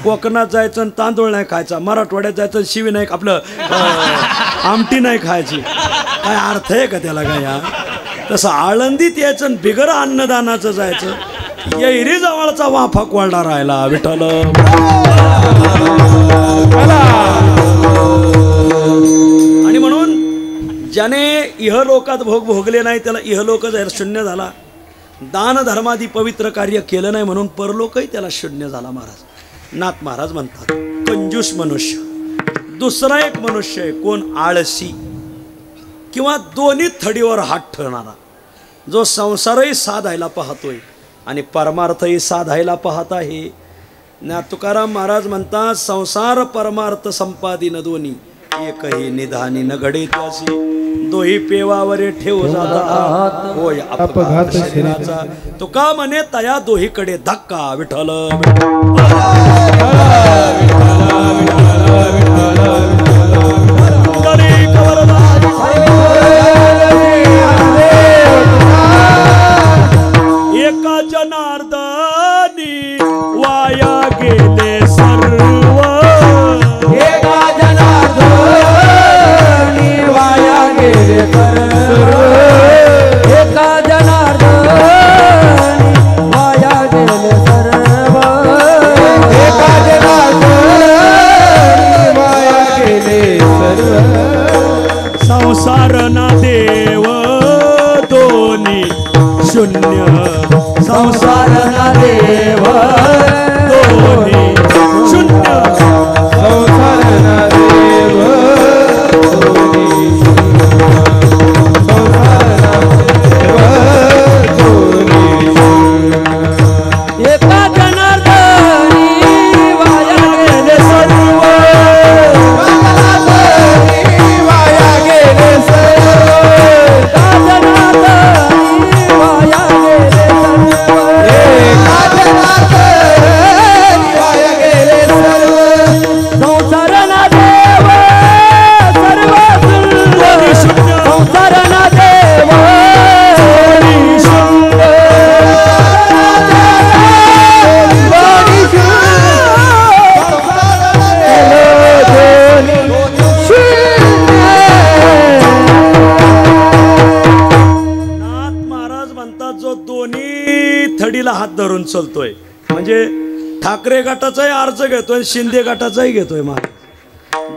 कोकणात जायचं तांदूळ नाही खायचा, मराठवाड्यात जायचं शिवी नाही आपलं आमटी नाही खायची. काय अर्थ आहे का त्याला काय यार. तसं आळंदीत यायचं बिगर अन्नदानाचं जायचं. येरी जवळचा वाफा कोरडा राहिला. विठ्ठल आणि म्हणून ज्याने इहलोकात भोग भोगले नाही त्याला इहलोक जायला शून्य झाला. दान धर्मादी पवित्र कार्य केलं नाही म्हणून परलोकही त्याला शून्य झाला. महाराज नाथ महाराज म्हणतात कंजूस मनुष्य. दुसरा एक मनुष्य आहे कोण आळसी किंवा दोन्ही थडीवर हात ठेवणारा जो संसारही साधायला पाहतोय आणि परमार्थही साधायला पाहत आहे. ना तुकाराम महाराज म्हणतात संसार परमार्थ संपादिन दोन्ही एकही निधानी न घडे त्यासी दोही पेवावरे ठेव जाता होय अपघात शरीराचा. तुका म्हणे तया दोहीकडे धक्का. विठ्ठल एका जनार्दनी वाया गेले सर्व. एका जनार्दनी वाया गेले सर्व. एका जनार्दनी वाया गेले सर्व. एका जनार्दनी वाया गेले सर्व. संसार ना देव दोन्ही शून्य. संसार ना देव दोन्ही शून्य. संसार ना देव दोन्ही शून्य. संसार ना देव दोन्ही शून्य. एका जनार्दनी वाया गेले सर्व. वाया गेले सर्व. एका जनार्दनी वाया गेले सर्व. एका जनार्दनी वाया गेले सर्व. संसार ना देव सर्व शून्य. संसार ना देव दोन्ही शून्य. दोन्ही नाथ महाराज म्हणतात जो दोन्ही थडीला हात धरून चलतोय म्हणजे ठाकरे गटाचाही अर्ज घेतोय शिंदे गटाचाही घेतोय. महाराज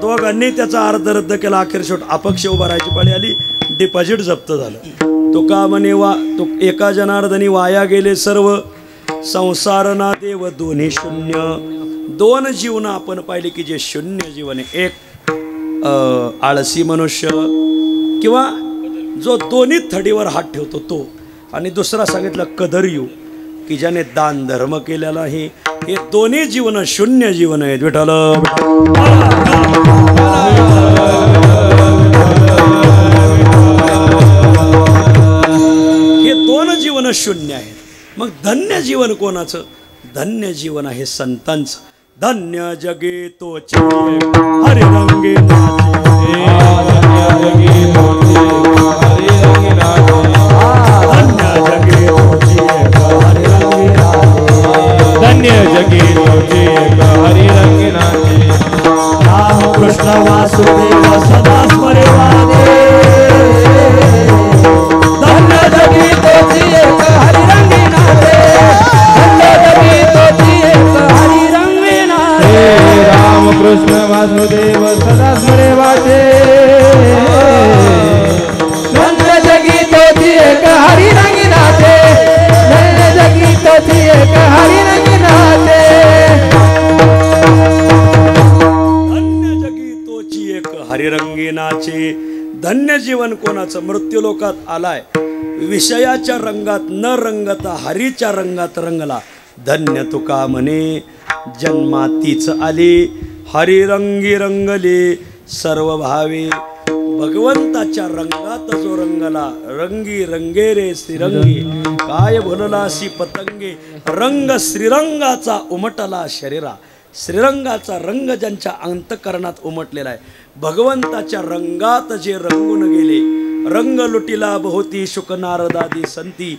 दोघांनी त्याचा अर्ज रद्द केला. अखेर शेवट अपक्ष उभा राहायची पाळी आली. डिपॉझिट जप्त झालं. तुका म्हणे तो एका जनार्दनी वाया गेले सर्व. संसार ना देव दोन्ही शून्य. दोन जीवन आपण पाहिले की जे शून्य जीवन आहे. एक आळसी मनुष्य किंवा जो दोन्ही थडीवर हात ठेवतो तो आणि दुसरा सांगितलं कदर्यू की ज्याने दान धर्म केलेला आहे. हे दोन्ही जीवन शून्य जीवन आहेत. विठ्ठल हे दोन जीवन शून्य आहेत. मग धन्य जीवन कोणाचं. धन्य जीवन आहे संतांचं. धन्य जगे तोचे हरिरंगे नाचे. धन्य जगे तुझे हरिरंग नाचे. राम कृष्ण वासुदेव सदा स्मरे वादे. धन्य जगी तोची एक हरिरंगी नाचे. वासुदेव सदा स्मरे वाचे धन्य जगी तोची एक हरी रंगीनाथे धन्य जगी तोची एक हरी रंगीनाथे धन्य जगी तोची एक हरिरंगीनाचे धन्य जीवन कोणाचं मृत्यूलोकात आलाय विषयाच्या रंगात न रंगता हरीच्या रंगात रंगला धन्य तुका म्हणे जन्मातीच आले हरिरंगी रंगले सर्व भावे भगवंताच्या रंगात जो रंगला रंगी रंगे रे श्रीरंगी काय भुललासी पतंगे रंग श्रीरंगाचा उमटला शरीरा श्रीरंगाचा रंग ज्यांच्या अंतकरणात उमटलेला आहे भगवंताच्या रंगात जे रंगून गेले रंग लुटिला बहुती शुक नारदादी संती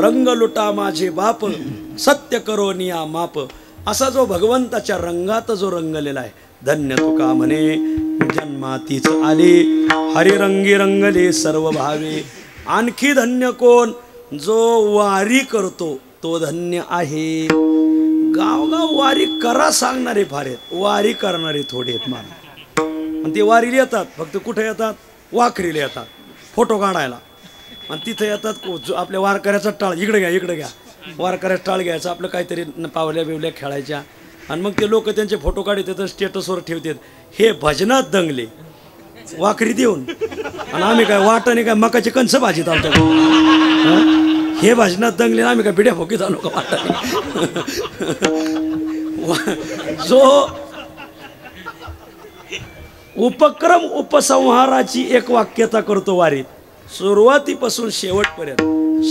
रंग लुटा माझे बाप सत्य करो निया माप असा जो भगवंताच्या रंगात जो रंगलेला आहे धन्य तुका म्हणे जन्मातीच आले हरिरंगी रंगले सर्व भावे आणखी धन्य कोण जो वारी करतो तो धन्य आहे गावगाव वारी करा सांगणारे फार आहेत वारी करणारे थोडे आहेत मला आणि ते वारीला येतात फक्त कुठे येतात वाखरीला येतात फोटो काढायला आणि तिथे येतात आपल्या वारकऱ्याचा टाळ इकडे घ्या वारकऱ्याचा टाळ घ्यायचा आपलं काहीतरी पावल्या बिवल्या खेळायच्या आणि मग ते लोक त्यांचे फोटो काढतात स्टेटसवर ठेवतात हे भजनात दंगले वाकरी देऊन आणि आम्ही काय वाटाने काय मकाची कंस भाजीत आमच्याकडे हे भजनात दंगले आम्ही काय बिड्या फोकीत आलो का वाटाने जो उपक्रम उपसंहाराची एक वाक्यता करतो वारीत सुरुवातीपासून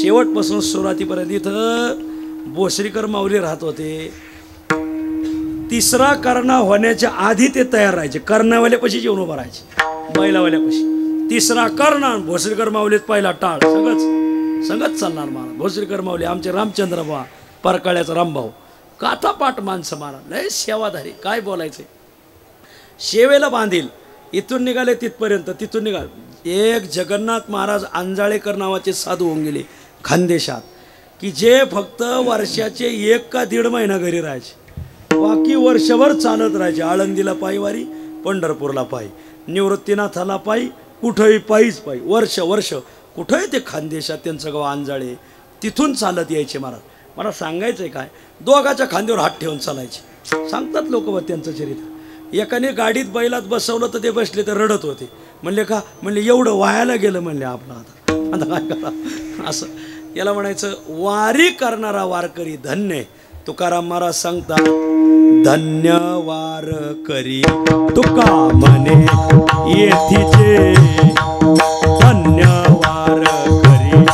शेवटपासून सुरुवातीपर्यंत इथं बोसरीकर माऊली राहत होते तिसरा करणा होण्याच्या आधी ते तयार राहायचे कर्णावाल्यापाशी जेवण उभं राहायचे बैलावाल्यापाशी तिसरा करणा भोसरीकर माऊलीत पहिला टाळ सगळंच चालणार महाराज भोसरीकर माऊली आमचे रामचंद्र बा परकाळ्याचा रामभाऊ काथापाठ माणसं महाराज लय सेवाधारी काय बोलायचे शेवेला बांधील इथून निघाले तिथपर्यंत तिथून निघाले एक जगन्नाथ महाराज अंजाळेकर नावाचे साधू होऊन गेले खानदेशात की जे फक्त वर्षाचे 1 का 1.5 महिना घरी राहायचे बाकी वर्षभर चालत राहायचे आळंदीला पायी वारी पंढरपूरला पायी निवृत्तीनाथाला पायी कुठंही पायीच पायी वर्ष कुठंही ते खानदेशात त्यांचं गाव अंजाळे तिथून चालत यायचे महाराज मला सांगायचं आहे काय दोघाच्या खांद्यावर हात ठेवून चालायचे सांगतात लोक व त्यांचं चरित्र एकाने गाडीत बैलात बसवलं तर ते बसले तर रडत होते म्हणले का म्हणले एवढं वायाला गेलं म्हणले आपलं आता काय करा असं याला म्हणायचं वारी करणारा वारकरी धन्य तुकाराम महाराज सांगतात धन्य वारकरी तुका म्हणे येथीचे धन्य वारकरी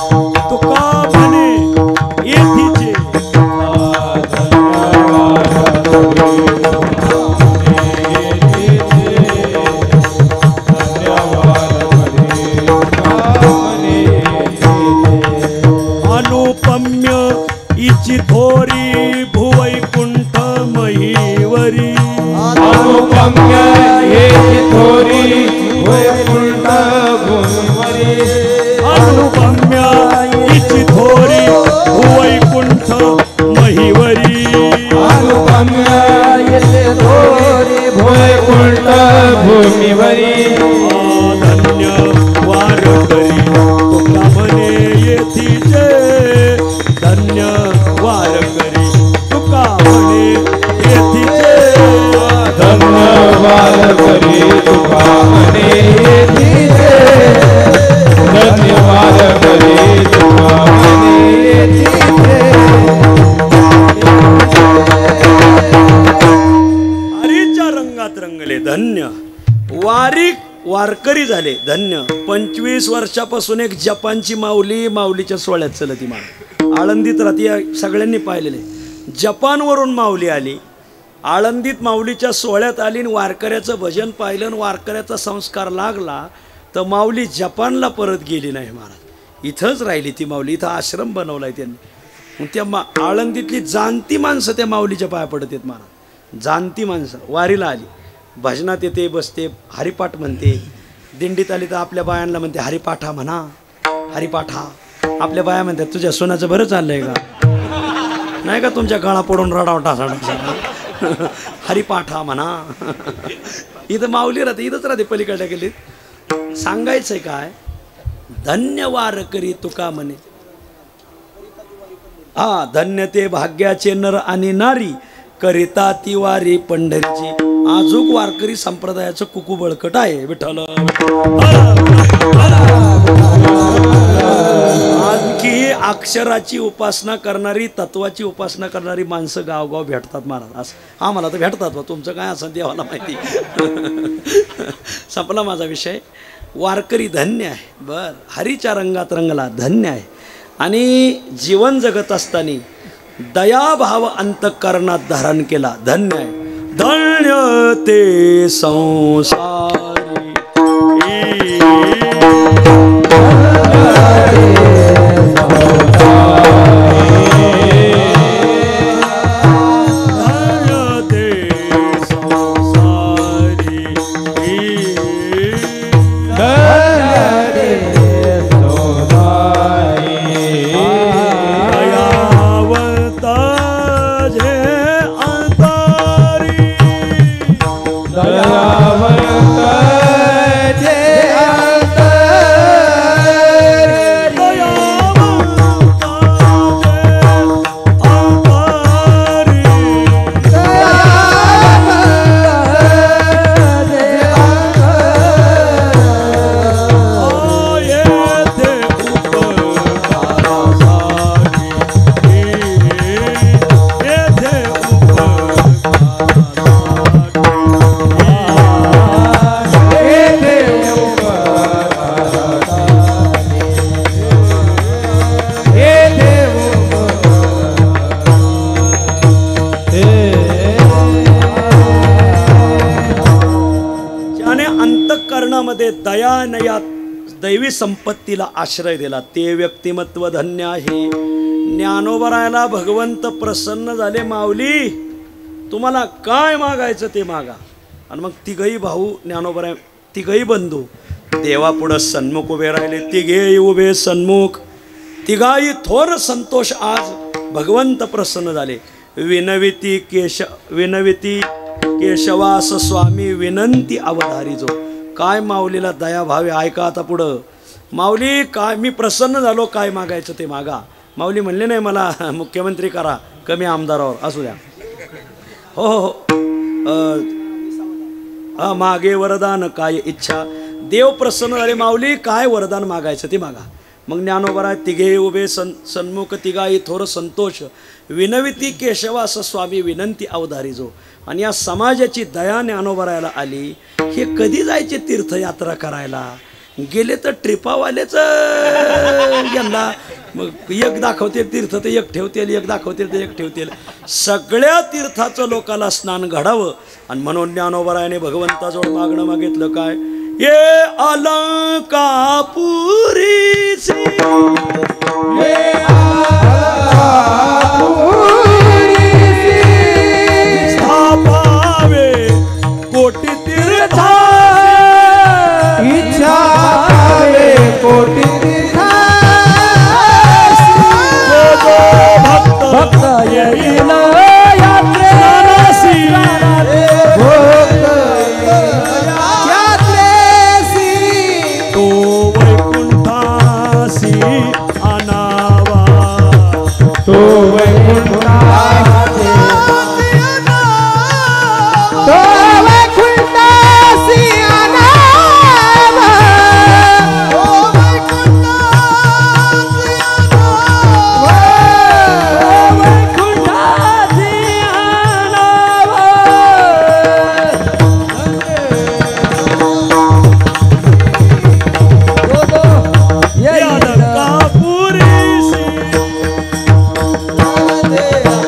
तुका म्हणे येथीचे अनुपम्य इची थोरी भुवैकुंठ महीवरी अनुपम्य हे थोरी वैकुंठ भुवरी अनुपम्य इची थोरी भुवैकुंठ महीवरी अनुपम्य हे थोरी वैकुंठ भूमिवरी धन्य वारकरी तुका म्हणे येथीचे धन्य वारकरी तुका म्हणे येथीचे धन्य वारकरी तुका म्हणे येथीचे धन्य वारकरी तुका म्हणे येथीचे हरीच्या रंगात रंगले धन्य वारकरी झाले धन्य 25 वर्षापासून एक जपानची माऊलीच्या सोहळ्यात चलती मान आळंदीत राहते सगळ्यांनी पाहिलेले जपानवरून माऊली आली आळंदीत माऊलीच्या सोहळ्यात आली आणि वारकऱ्याचं भजन पाहिलं आणि वारकऱ्याचा संस्कार लागला तर माऊली जपानला परत गेली नाही महाराज इथंच राहिली ती माऊली इथं आश्रम बनवलाय त्यांनी मग त्या आळंदीतली जाणती माणसं त्या माऊलीच्या पाया पडत आहेत महाराज जाणती माणसं वारीला आली भजनात येते बसते हरिपाठ म्हणते दिंडीत आली तर आपल्या बायांना म्हणते हरिपाठा म्हणा हरिपाठा आपल्या बाया म्हणतात तुझ्या सोनाचं बरं चाललंय का नाही का तुमच्या गळा पडून रडाव टासा हरिपाठा म्हणा. इथं माऊली राहते, इथंच राहते पलीकडल्या गेलीत. सांगायचंय काय, धन्य वार करी तुका म्हणे. हा, धन्य ते भाग्याचे नर आणि नारी करिता ती वारी पंढरीची. आजूक वारकरी संप्रदायाचं कुकू बळकट आहे. विठ्ठल आणखी अक्षराची उपासना करणारी, तत्वाची उपासना करणारी माणसं गावगाव भेटतात महाराज. असं आम्हाला तर भेटतात बा, तुमचं काय असं देवाला माहिती. संपला माझा विषय. वारकरी धन्य आहे. बर, हरीच्या रंगात रंगला, धन्य आहे. आणि जीवन जगत असताना दयाभाव अंतःकरणात धारण केला, धन्य आहे. धन्य ते संसारी दयानयात दैवी संपत्तीला आश्रय दिला, ते व्यक्तिमत्व धन्य आहे. ज्ञानोबरायला भगवंत प्रसन्न झाले, माऊली तुम्हाला काय मागायचं ते मागा. आणि मग तिघही भाऊ ज्ञानोबराय, तिघही बंधू देवापुढं सन्मुख उभे राहिले. तिघे उभे सन्मुख, तिघाही थोर संतोष. आज भगवंत प्रसन्न झाले. विनविती केशवास स्वामी विनंती अवधारी जो. काय माऊलीला दया भावे. ऐका आता पुढं. माऊली काय, मी प्रसन्न झालो, काय मागायचं ते मागा. माऊली म्हणले नाही मला मुख्यमंत्री करा, कमी आमदारावर असू द्या. हो हो हो, मागे वरदान काय इच्छा. देव प्रसन्न झाले. माऊली काय वरदान मागायचं ते मागा. मग ज्ञानोबराय तिघे उभे सन्मुख, तिघाही थोर संतोष. विनविती केशवास स्वामी विनंती अवधारी जो. आणि या समाजाची दया ज्ञानोबरायला आली. हे कधी जायचे तीर्थयात्रा करायला, गेले तर ट्रिपावालेच यांना मग एक दाखवतील तीर्थ ते एक ठेवतील, एक दाखवतील ते एक ठेवतील. सगळ्या तीर्थाचं लोकाला स्नान घडावं. आणि म्हणून ज्ञानोबरायाने भगवंताजवळ मागणं मागितलं काय, ये अलंकापुरीसी स्थापावे कोटी तीर्था इच्छा कोटी तीर्था भक्त येईल यात्रेसी तो वैकुंठासी आनावा, तो वैकुंठासी तो वैकुंठासी आनावा, तो वैकुंठासी आनावा.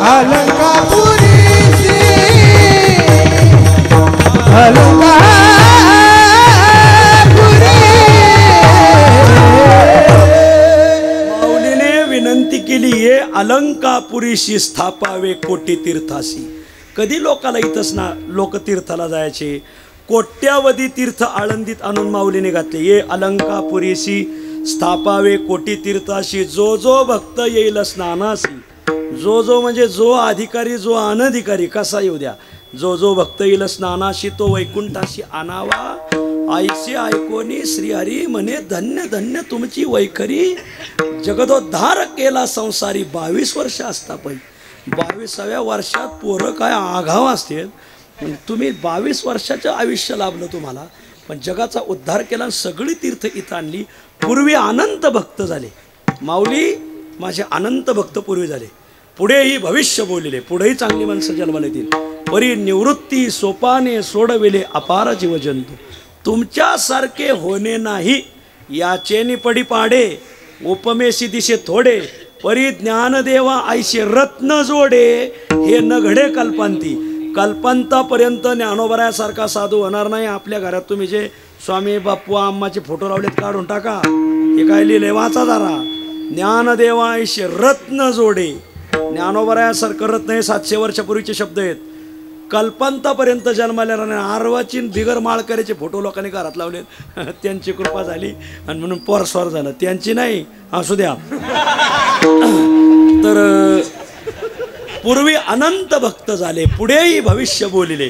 अलंकापुरीसी माऊलीने विनंती केली, ये अलंकापुरीशी स्थापावे कोटी तीर्थासी. कधी लोकाला इथंच ना लोक तीर्थाला जायचे. कोट्यावधी तीर्थ आळंदीत आणून माऊलीने घातले. ये अलंकापुरीशी स्थापावे कोटी तीर्थाशी, जो जो भक्त येईल स्नानासी जो म्हणजे जो अधिकारी जो अनधिकारी कसा येऊ द्या, जो भक्त येईल स्नानाशी तो वैकुंठाशी आणावा. आईशी ऐकोनी श्रीहरी म्हणे धन्य धन्य तुमची वैखरी. जगदोद्धार केला संसारी. 22 वर्ष असता पाहिजे. 22व्या वर्षात पोरं काय आघाव असते. तुम्ही 22 वर्षाचं आयुष्य लाभलं तुम्हाला, पण जगाचा उद्धार केला. सगळी तीर्थ इथं आणली. पूर्वी अनंत भक्त झाले. माऊली माझे अनंत भक्त पूर्वी झाले. पुढेही भविष्य बोलले. पुढेही चांगली माणसं जन्माला येतील. परी निवृत्ती सोपाने सोडविले अपार जीवजंतू. तुमच्यासारखे होणे नाही याचे निपडी पाडे. उपमेशी दिशे थोडे परी ज्ञानदेवा ऐशे रत्न जोडे. हे न घडे कल्पांती. कल्पांतापर्यंत ज्ञानोबरायासारखा साधू होणार नाही. आपल्या घरात तुम्ही जे स्वामी बाप्पू आम्माचे फोटो लावलेत काढून टाका. हे काय लिहिले वाचा जरा. ज्ञानदेवा ऐशे रत्न जोडे. ज्ञानोबरायासारखं रत्न हे 700 वर्षापूर्वीचे शब्द आहेत. कल्पांतापर्यंत जन्माला राहणार. आरवाची बिगर माळकऱ्याचे फोटो लोकांनी घरात लावलेत. त्यांची कृपा झाली आणि म्हणून पोरस्वार झालं. त्यांची नाही असू द्या. तर पूर्वी अनंत भक्त झाले. पुढेही भविष्य बोलिले.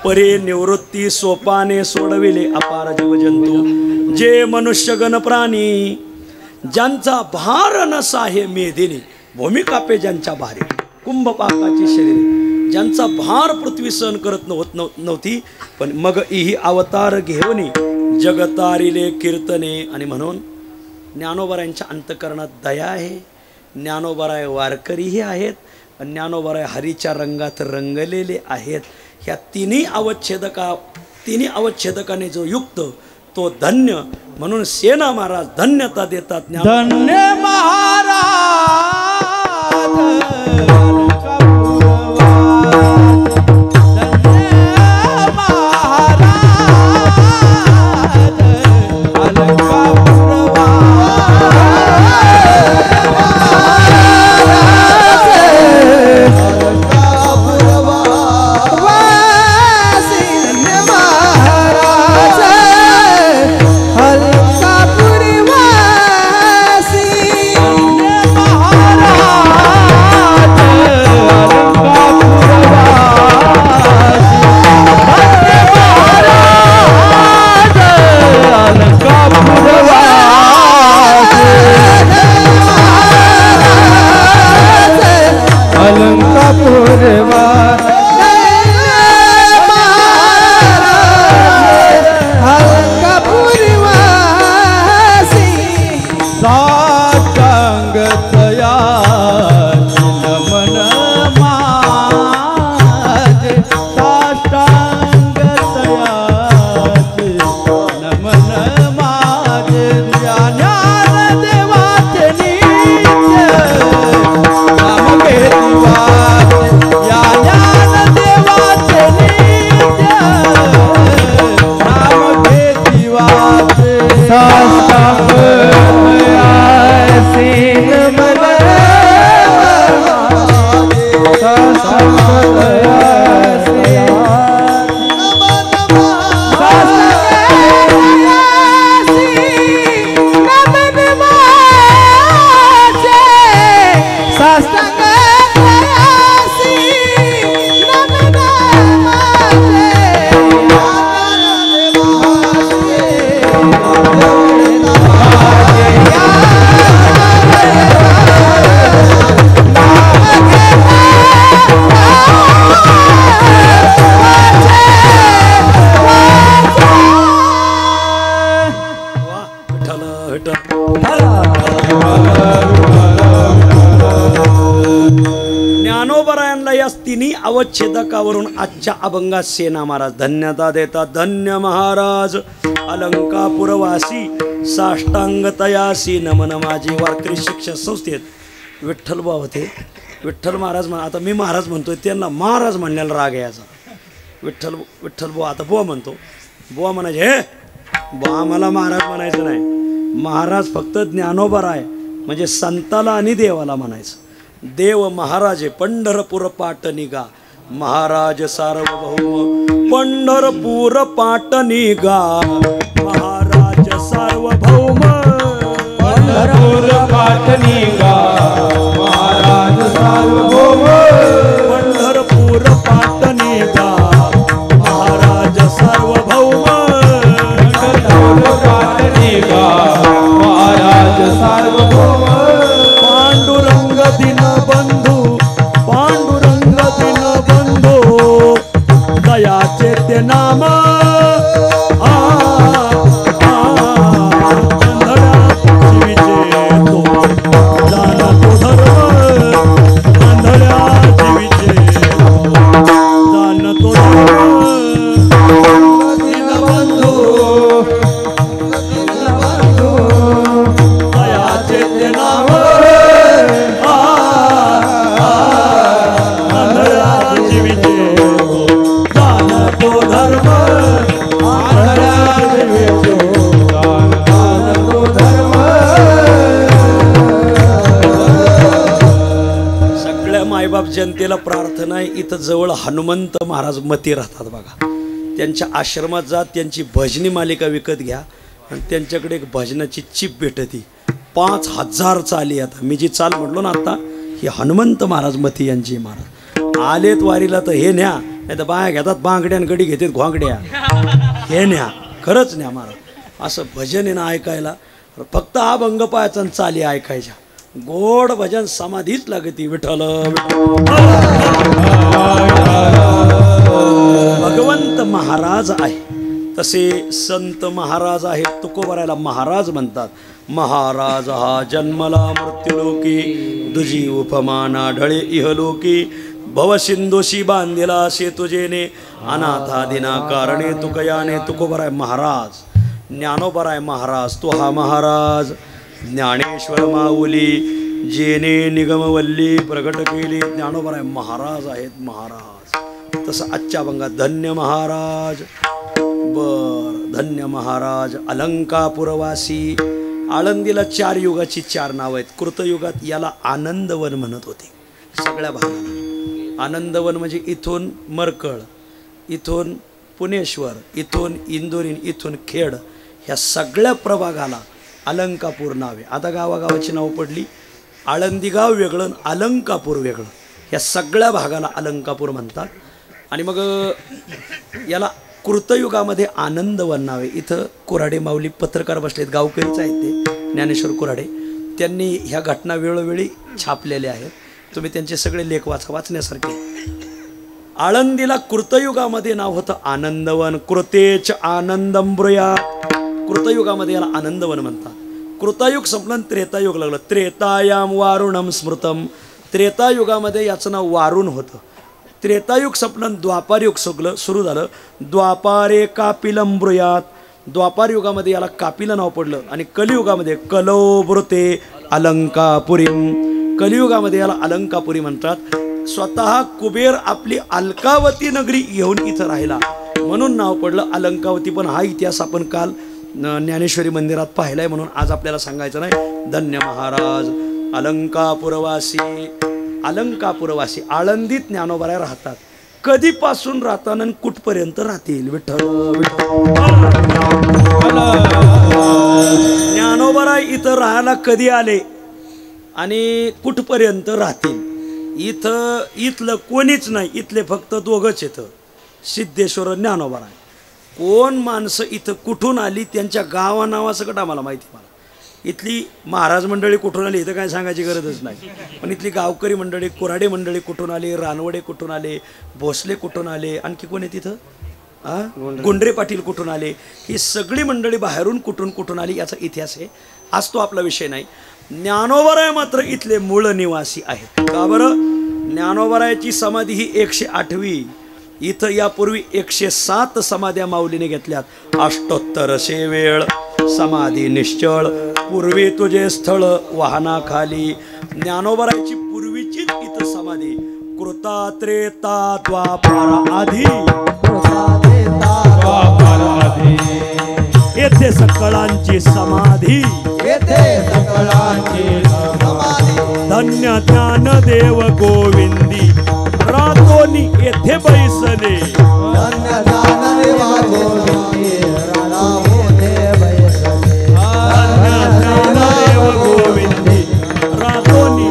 परे निवृत्ती सोपाने सोडविले अपार जीवजंतू. जे मनुष्यगण प्राणी ज्यांचा भार नसा हे मेदिनी. भूमिकापे ज्यांच्या भारी कुंभपाकाची शरीरे. ज्यांचा भार पृथ्वी सहन करत नव्हती, पण मग इही अवतार घेऊनी जगतारिले कीर्तने. आणि म्हणून ज्ञानोबरायांच्या अंतकरणात दया आहे. ज्ञानोबराय वारकरीही आहेत. ज्ञानोबराय हरीच्या रंगात रंगलेले आहेत. ह्या तिन्ही अवच्छेदकाने जो युक्त तो धन्य. म्हणून सेना महाराज धन्यता देतात. धन्य महाराज अवच्छेदकावरून आजच्या अभंगात सेना महाराज धन्यता देतात. धन्य महाराज अलंकापुरवासी साष्टांग तयासी नमन माझी. वारकरी शिक्षण संस्थेत विठ्ठल बुवा होते. विठ्ठल महाराज आता मी महाराज म्हणतोय, त्यांना महाराज म्हणण्याला राग यायचा. विठ्ठल बुवा आता बुवा म्हणतो. बुवा म्हणायचे हे बुवा मला महाराज म्हणायचं नाही. महाराज फक्त ज्ञानोबराय म्हणजे संताला आणि देवाला म्हणायचं. देव महाराजे पंढरपूर पाट निघा. महाराज सार्वभौम पंढरपूर पाट निघा. महाराज सार्वभौम पंढरपूर पाट निघा. महाराज सार्वभौम पंढरपूर पाटणी गा महाराज सार्वभौम पाटणी गा महाराज सार्वभौम पांडुरंग दीनबंधू पांडुरंग दीनबंधू दयाचे ते नाम जनतेला प्रार्थना आहे. इथं जवळ हनुमंत महाराज मती राहतात बघा. त्यांच्या आश्रमात जा, त्यांची भजनी मालिका विकत घ्या आणि त्यांच्याकडे एक भजनाची चिप भेटती. 5000 चाली. आता मी जी चाल म्हटलो ना आता, ही हनुमंत महाराज मती यांची. महाराज आलेत वारीला तर हे न्या, नाही तर बाया घेतात बांगड्या आणि गडी घेतात घोंगड्या. हे न्या, खरंच न्या महाराज. असं भजन आहे ना ऐकायला, फक्त अभंग पायाचा आणि चाली ऐकायच्या. गोड भजन समाधीच लागती. विठ्ठल भगवंत महाराज आहे. तसे संत महाराज आहेत. तुकोबारायला महाराज म्हणतात. महाराज हा जन्मला मृत्यूलोकी, दुजी उपमाना ढळे इहलोकी. भवसिंधूशी बांधिला सेतुजेने, अनाथादिना कारणे तुकयाने. तुकोबाराय महाराज. ज्ञानोबाराय महाराज. तो हा महाराज ज्ञानेश्वर माऊली जेने निगमवल्ली प्रगट केली. ज्ञानोबाराय महाराज आहेत. महाराज तसं आजच्या अभंगात धन्य महाराज. धन्य महाराज अलंकापुरवासी. आळंदीला 4 युगाची 4 नावं आहेत. कृतयुगात याला आनंदवन म्हणत होते. सगळ्या भागाला आनंदवन म्हणजे इथून मरकळ, इथून पुणेश्वर, इथून इंदोरी, इथून खेड, ह्या सगळ्या प्रभागाला अलंकापूर नावे. आता गावागावाची नावं पडली. आळंदी गाव वेगळं, अलंकापूर वेगळं. ह्या सगळ्या भागाला अलंकापूर म्हणतात. आणि मग याला कृतयुगामध्ये आनंदवन नावे. इथं कुऱ्हाडे माऊली पत्रकार बसलेत, गावकरीच आहेत ते, ज्ञानेश्वर कुऱ्हाडे. त्यांनी ह्या घटना वेळोवेळी छापलेल्या आहेत. तुम्ही त्यांचे सगळे लेख वाचण्यासारखे. आळंदीला कृतयुगामध्ये नाव होतं आनंदवन. कृतेच आनंदम ब्रूयात. कृतयुगामध्ये याला आनंदवन म्हणतात. कृतयुग संपलं, त्रेतायुग लागलं. त्रेतायाम वारुणम स्मृतम. त्रेतायुगामध्ये याचं नाव वारुण होतं. त्रेतायुग संपलं, द्वापारयुग सुरू झालं. द्वापारे कापिलम ब्रूयात. द्वापार युगामध्ये याला कापिला नाव पडलं. आणि कलियुगामध्ये कलोबृते अलंकापुरीम. कलियुगामध्ये याला अलंकापुरी म्हणतात. स्वतः कुबेर आपली अलकावती नगरी घेऊन इथं राहिला म्हणून नाव पडलं अलंकावती. पण हा इतिहास आपण काल ज्ञानेश्वरी मंदिरात पाहिलाय म्हणून आज आपल्याला सांगायचं नाही. धन्य महाराज अलंकापुरवासी. अलंकापुरवासी आळंदीत ज्ञानोबाराय राहतात. कधीपासून राहतात आणि कुठपर्यंत राहतील? विठ्ठल ज्ञानोबाराय इथं राहायला कधी आले आणि कुठपर्यंत राहतील? इथलं कोणीच नाही. इथले फक्त दोघंच येतं, सिद्धेश्वर ज्ञानोबाराय. कोण माणसं इथं कुठून आली त्यांच्या गावा नावासकट आम्हाला माहिती. मला इथली महाराज मंडळी कुठून आली इथं काय सांगायची गरजच नाही. पण इथली गावकरी मंडळी, कोराडे मंडळी कुठून आले, रानवडे कुठून आले, भोसले कुठून आले, आणखी कोण आहे तिथं गुंडरे पाटील कुठून आले, ही सगळी मंडळी बाहेरून कुठून आली याचा इतिहास आहे. आज तो आपला विषय नाही. ज्ञानोबाराय मात्र इथले मूळ निवासी आहेत. का बरं? ज्ञानोबारायची समाधी ही 108वी. इथं यापूर्वी 107 समाध्या माऊलीने घेतल्यात. 78 वेळ समाधी निश्चळ. पूर्वी तुझे स्थळ वाहनाखाली. ज्ञानोबारायची पूर्वीचीच इथं समाधी. कृता त्रेता द्वापार आधी. येथे सकळांची समाधी. धन्य ज्ञानदेव गोविंदी रातोनी येथे बैसले. धन्य ज्ञानदेव गोविंदी रातोनी.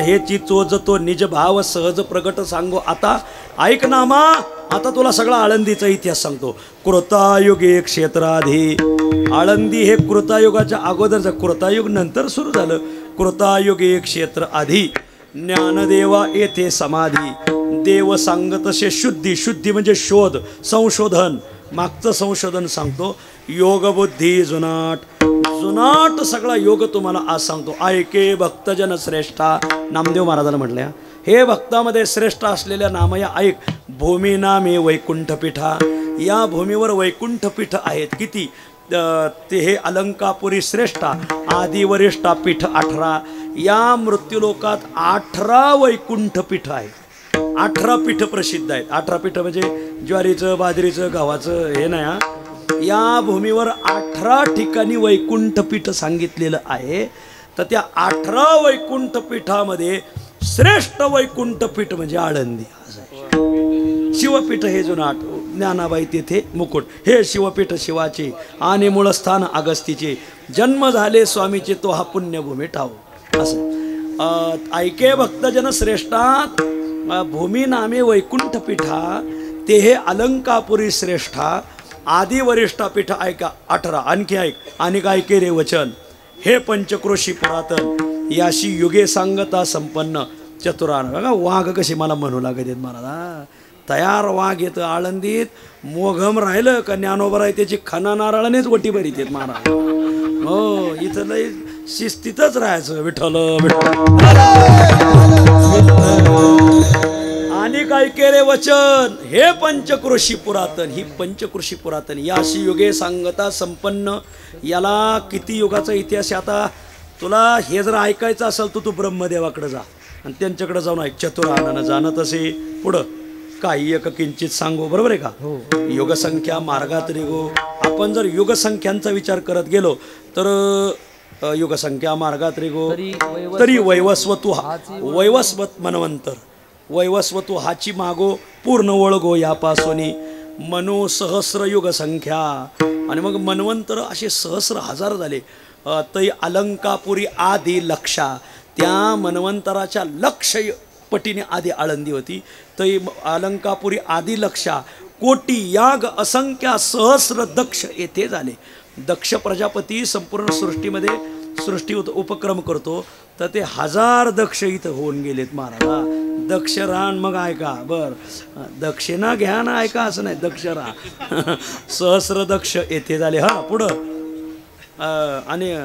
हेची चोजतो निज भाव सहज प्रगट सांगो. आता ऐक नामा, आता तुला सगळा आळंदीचा इतिहास सांगतो. कृतायुगे क्षेत्राधी, आळंदी हे कृतायुगाच्या अगोदरचं, कृतायुग नंतर सुरू झालं. कृतायुगे क्षेत्र आधी, ज्ञानदेवा येथे समाधी, देव सांगत असे शुद्धी. शुद्धी म्हणजे शोध, संशोधन, मागचं संशोधन सांगतो. योग बुद्धी जुनाट, जुनाट सगळा योग तुम्हाला आज सांगतो. ऐके भक्तजन श्रेष्ठा, नामदेव महाराजांना म्हटल्या, हे भक्तामध्ये श्रेष्ठ असलेल्या नामया ऐक. भूमी नामे वैकुंठपीठा, या भूमीवर वैकुंठपीठ आहेत. किती? ते हे अलंकापुरी श्रेष्ठा, आदिवरिष्ठा पीठ 18. या मृत्यूलोकात 18 वैकुंठपीठ आहेत. 18 पीठ प्रसिद्ध आहेत. 18 पीठ म्हणजे ज्वारीचं, बाजरीचं, गव्हाचं हे नाही हा. या भूमीवर 18 ठिकाणी वैकुंठपीठ सांगितलेलं आहे. तर त्या 18 वैकुंठपीठामध्ये श्रेष्ठ वैकुंठपीठ म्हणजे आळंदी. शिवपीठ हे जुनाट, ज्ञानाबाई तेथे मुकुट, हे शिवपीठ शिवाचे आणि मूळस्थान अगस्तीचे. जन्म झाले स्वामीचे तो हा पुण्यभूमी ठाव. असं ऐके भक्तजन श्रेष्ठात, भूमी नामे वैकुंठपीठा, ते हे अलंकापुरी श्रेष्ठा, आदिवरिष्ठा पीठ ऐका 18. आणखी ऐक, आणि ऐके रे वचन, हे पंचक्रोशी पुरातन, याशी युगे सांगता संपन्न चतुरान. बघा वाघ कशी मला म्हणू लागत आहेत महाराज. तयार वाघ येतं आळंदीत, मोघम राहिलं का ज्ञानोबा आहे त्याची खना नारळानेच वटी भरीत आहेत महाराज. हो, इथं लय शिस्तीतच राहायचं. विठ्ठल आणि काय केले वचन, हे पंचक्रोशी पुरातन, ही पंचक्रोशी पुरातन, याशी युगे सांगता संपन्न. याला किती युगाचा इतिहास आहे. आता तुला हे जर ऐकायचं असेल तर तू ब्रह्मदेवाकडे जा आणि त्यांच्याकडे जाऊन ऐक. चतुरानन जाणत असे पुढं काही एक किंचित सांगू. बरोबर आहे का? युगसंख्या मार्गात निघो. आपण जर युगसंख्यांचा विचार करत गेलो तर युगसंख्या मार्गात निघो तरी वैवस्वतू हा, वैवस्वत मनवंतर, वैवस्वतू हाची मागो पूर्ण ओळगो यापासून मनो सहस्र युगसंख्या. आणि मग मनवंतर असे सहस्र हजार झाले. तै अलंकापुरी आदी लक्षा, त्या मनवंतराच्या लक्ष पटीने आधी आळंदी होती. तै अलंकापुरी आदी लक्षा, कोटी याग असंख्या सहस्र दक्ष येथे झाले. दक्ष प्रजापती संपूर्ण सृष्टीमध्ये सृष्टी उपक्रम करतो, तर ते 1000 दक्ष इथं होऊन गेलेत महाराजा. दक्ष रान मग ऐका, बर दक्षिणा घ्या ना ऐका, असं नाही, दक्ष राहा. सहस्र दक्ष येथे झाले. हा पुढं आणि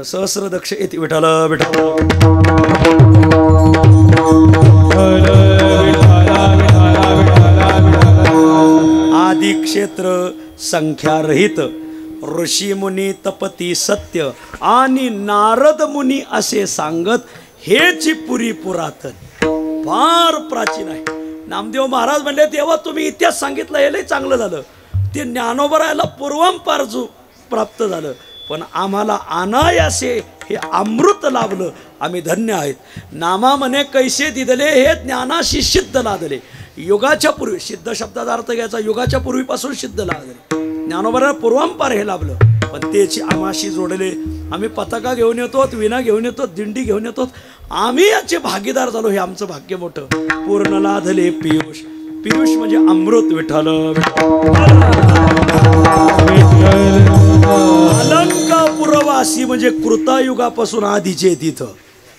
सहस्र दक्ष येथे. विठाल विठाल आदि क्षेत्र संख्यारहित, ऋषी मुनी तपती सत्य आणि नारद मुनी असे सांगत, हेची पुरी पुरातन, फार प्राचीन आहे. नामदेव महाराज म्हणले तेव्हा तुम्ही इतिहास सांगितलं, हे लय चांगलं झालं. ते ज्ञानोबरायला पूर्वंपार जो प्राप्त झालं, पण आम्हाला अनायासे हे अमृत लाभलं. आम्ही धन्य आहेत. नामा म्हणे कैसे दिदले, हे ज्ञानाशी सिद्ध लादले. युगाच्या पूर्वी, सिद्ध शब्दाचा अर्थ घ्यायचा, युगाच्या पूर्वीपासून सिद्ध लादले. ज्ञानोबराला पूर्वांपार हे लाभलं, पण त्याची आम्हाशी जोडले. आम्ही पताका घेऊन येतो, विना घेऊन येतो, दिंडी घेऊन येतो. आम्ही याचे भागीदार झालो, हे आमचं भाग्य मोठं. पूर्ण लाधले पियुष, पियुष म्हणजे अमृत. विठ्ठल अलंकापुरवासी म्हणजे कृतायुगापासून आधीचे तिथं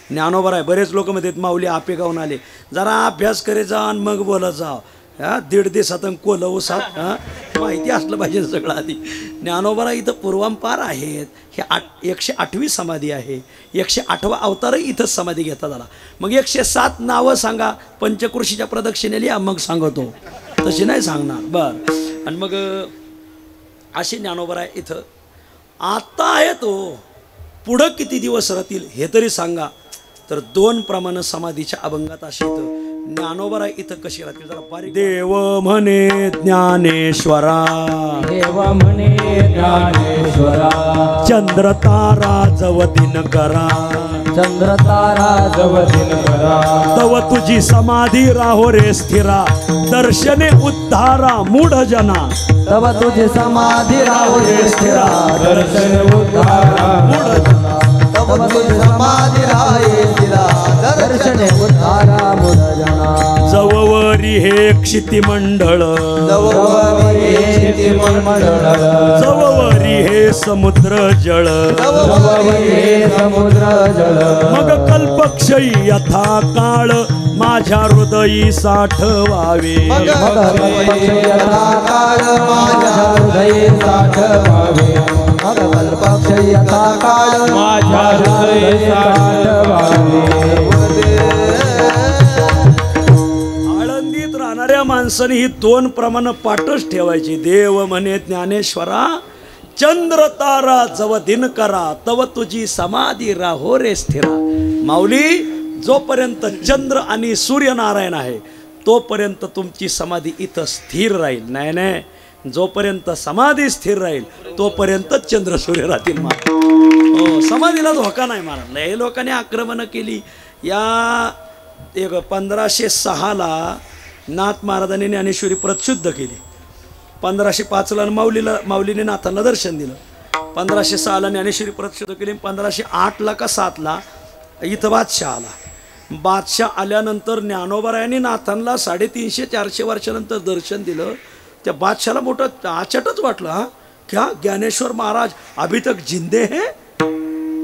ज्ञानोबा आहे. बरेच लोक म्हणतात माऊली आपेगावून आले, जरा अभ्यास करे जा आणि मग बोलत जा. हा 1.5 दिवसात कोलव सात माहिती असलं पाहिजे सगळं आधी. ज्ञानोबा इथं पूर्वांपार आहेत. हे 108वी समाधी आहे. 108वा अवतारही इथंच समाधी घेतात आला. मग 107 नावं सांगा पंचकृषीच्या प्रदक्षिणेली, मग सांगतो, तशी नाही सांगणार. बर आणि मग असे ज्ञानोबा आहे इथं. आता आहे तो, पुढं किती दिवस राहतील हे तरी सांगा. तर 2 प्रमाण समाधीच्या अभंगात अशी इथं ज्ञानोबा इथं कशी राहतील जरा बारीक. देव म्हणे ज्ञानेश्वरा, देव म्हणे ज्ञानेश्वरा, चंद्र तारा जव दिन करा, चंद्र तारा जव दिन करा, तव तुझी समाधी राहो रे स्थिरा, दर्शने उद्धारा मूढ जना, तव तुझी समाधी राहो रे स्थिरा, दर्शन उद्धारा मूढ जना, तव तुझी समाधी राहे स्थिरा, दर्शने उद्धारा मुदजना जववरी हे क्षितिमंडळ जववरी हे समुद्र जळ समुद्र जळ मग कल्पक्षयी यथा काळ माझ्या हृदयी साठवावे काळ माझ्या हृदयी साठवावे काळ माझ्या हृदयी साठवावे आळंदीत राहणाऱ्या माणसाने ही दोन प्रमाण पाठच ठेवायची. देव म्हणे ज्ञानेश्वरा चंद्र तारा जव दिनकरा तव तुझी समाधी राहो रे स्थिरा. माऊली जोपर्यंत चंद्र आणि सूर्यनारायण आहे तोपर्यंत तुमची समाधी इथं स्थिर राहील. नाही नाही, जोपर्यंत समाधी स्थिर राहील तोपर्यंत चंद्र सूर्य राहतील. हो, समाधीला धोका नाही महाराज. लय लोकांनी आक्रमणं केली. या 1506ला नाथ महाराजांनी ज्ञानेश्वरी प्रतशुद्ध केली. 1505ला माऊलीने नाथांना दर्शन दिलं. 1506ला ज्ञानेश्वरी प्रतशुद्ध केली. 1508ला का 7ला इथं बादशाह आला. बादशाह आल्यानंतर ज्ञानोबरायांनी नाथांना 350-400 वर्षानंतर दर्शन दिलं. त्या बादशाहला मोठं आचटच वाटलं. हा क्या ज्ञानेश्वर महाराज अभी तक जिंदे हैं,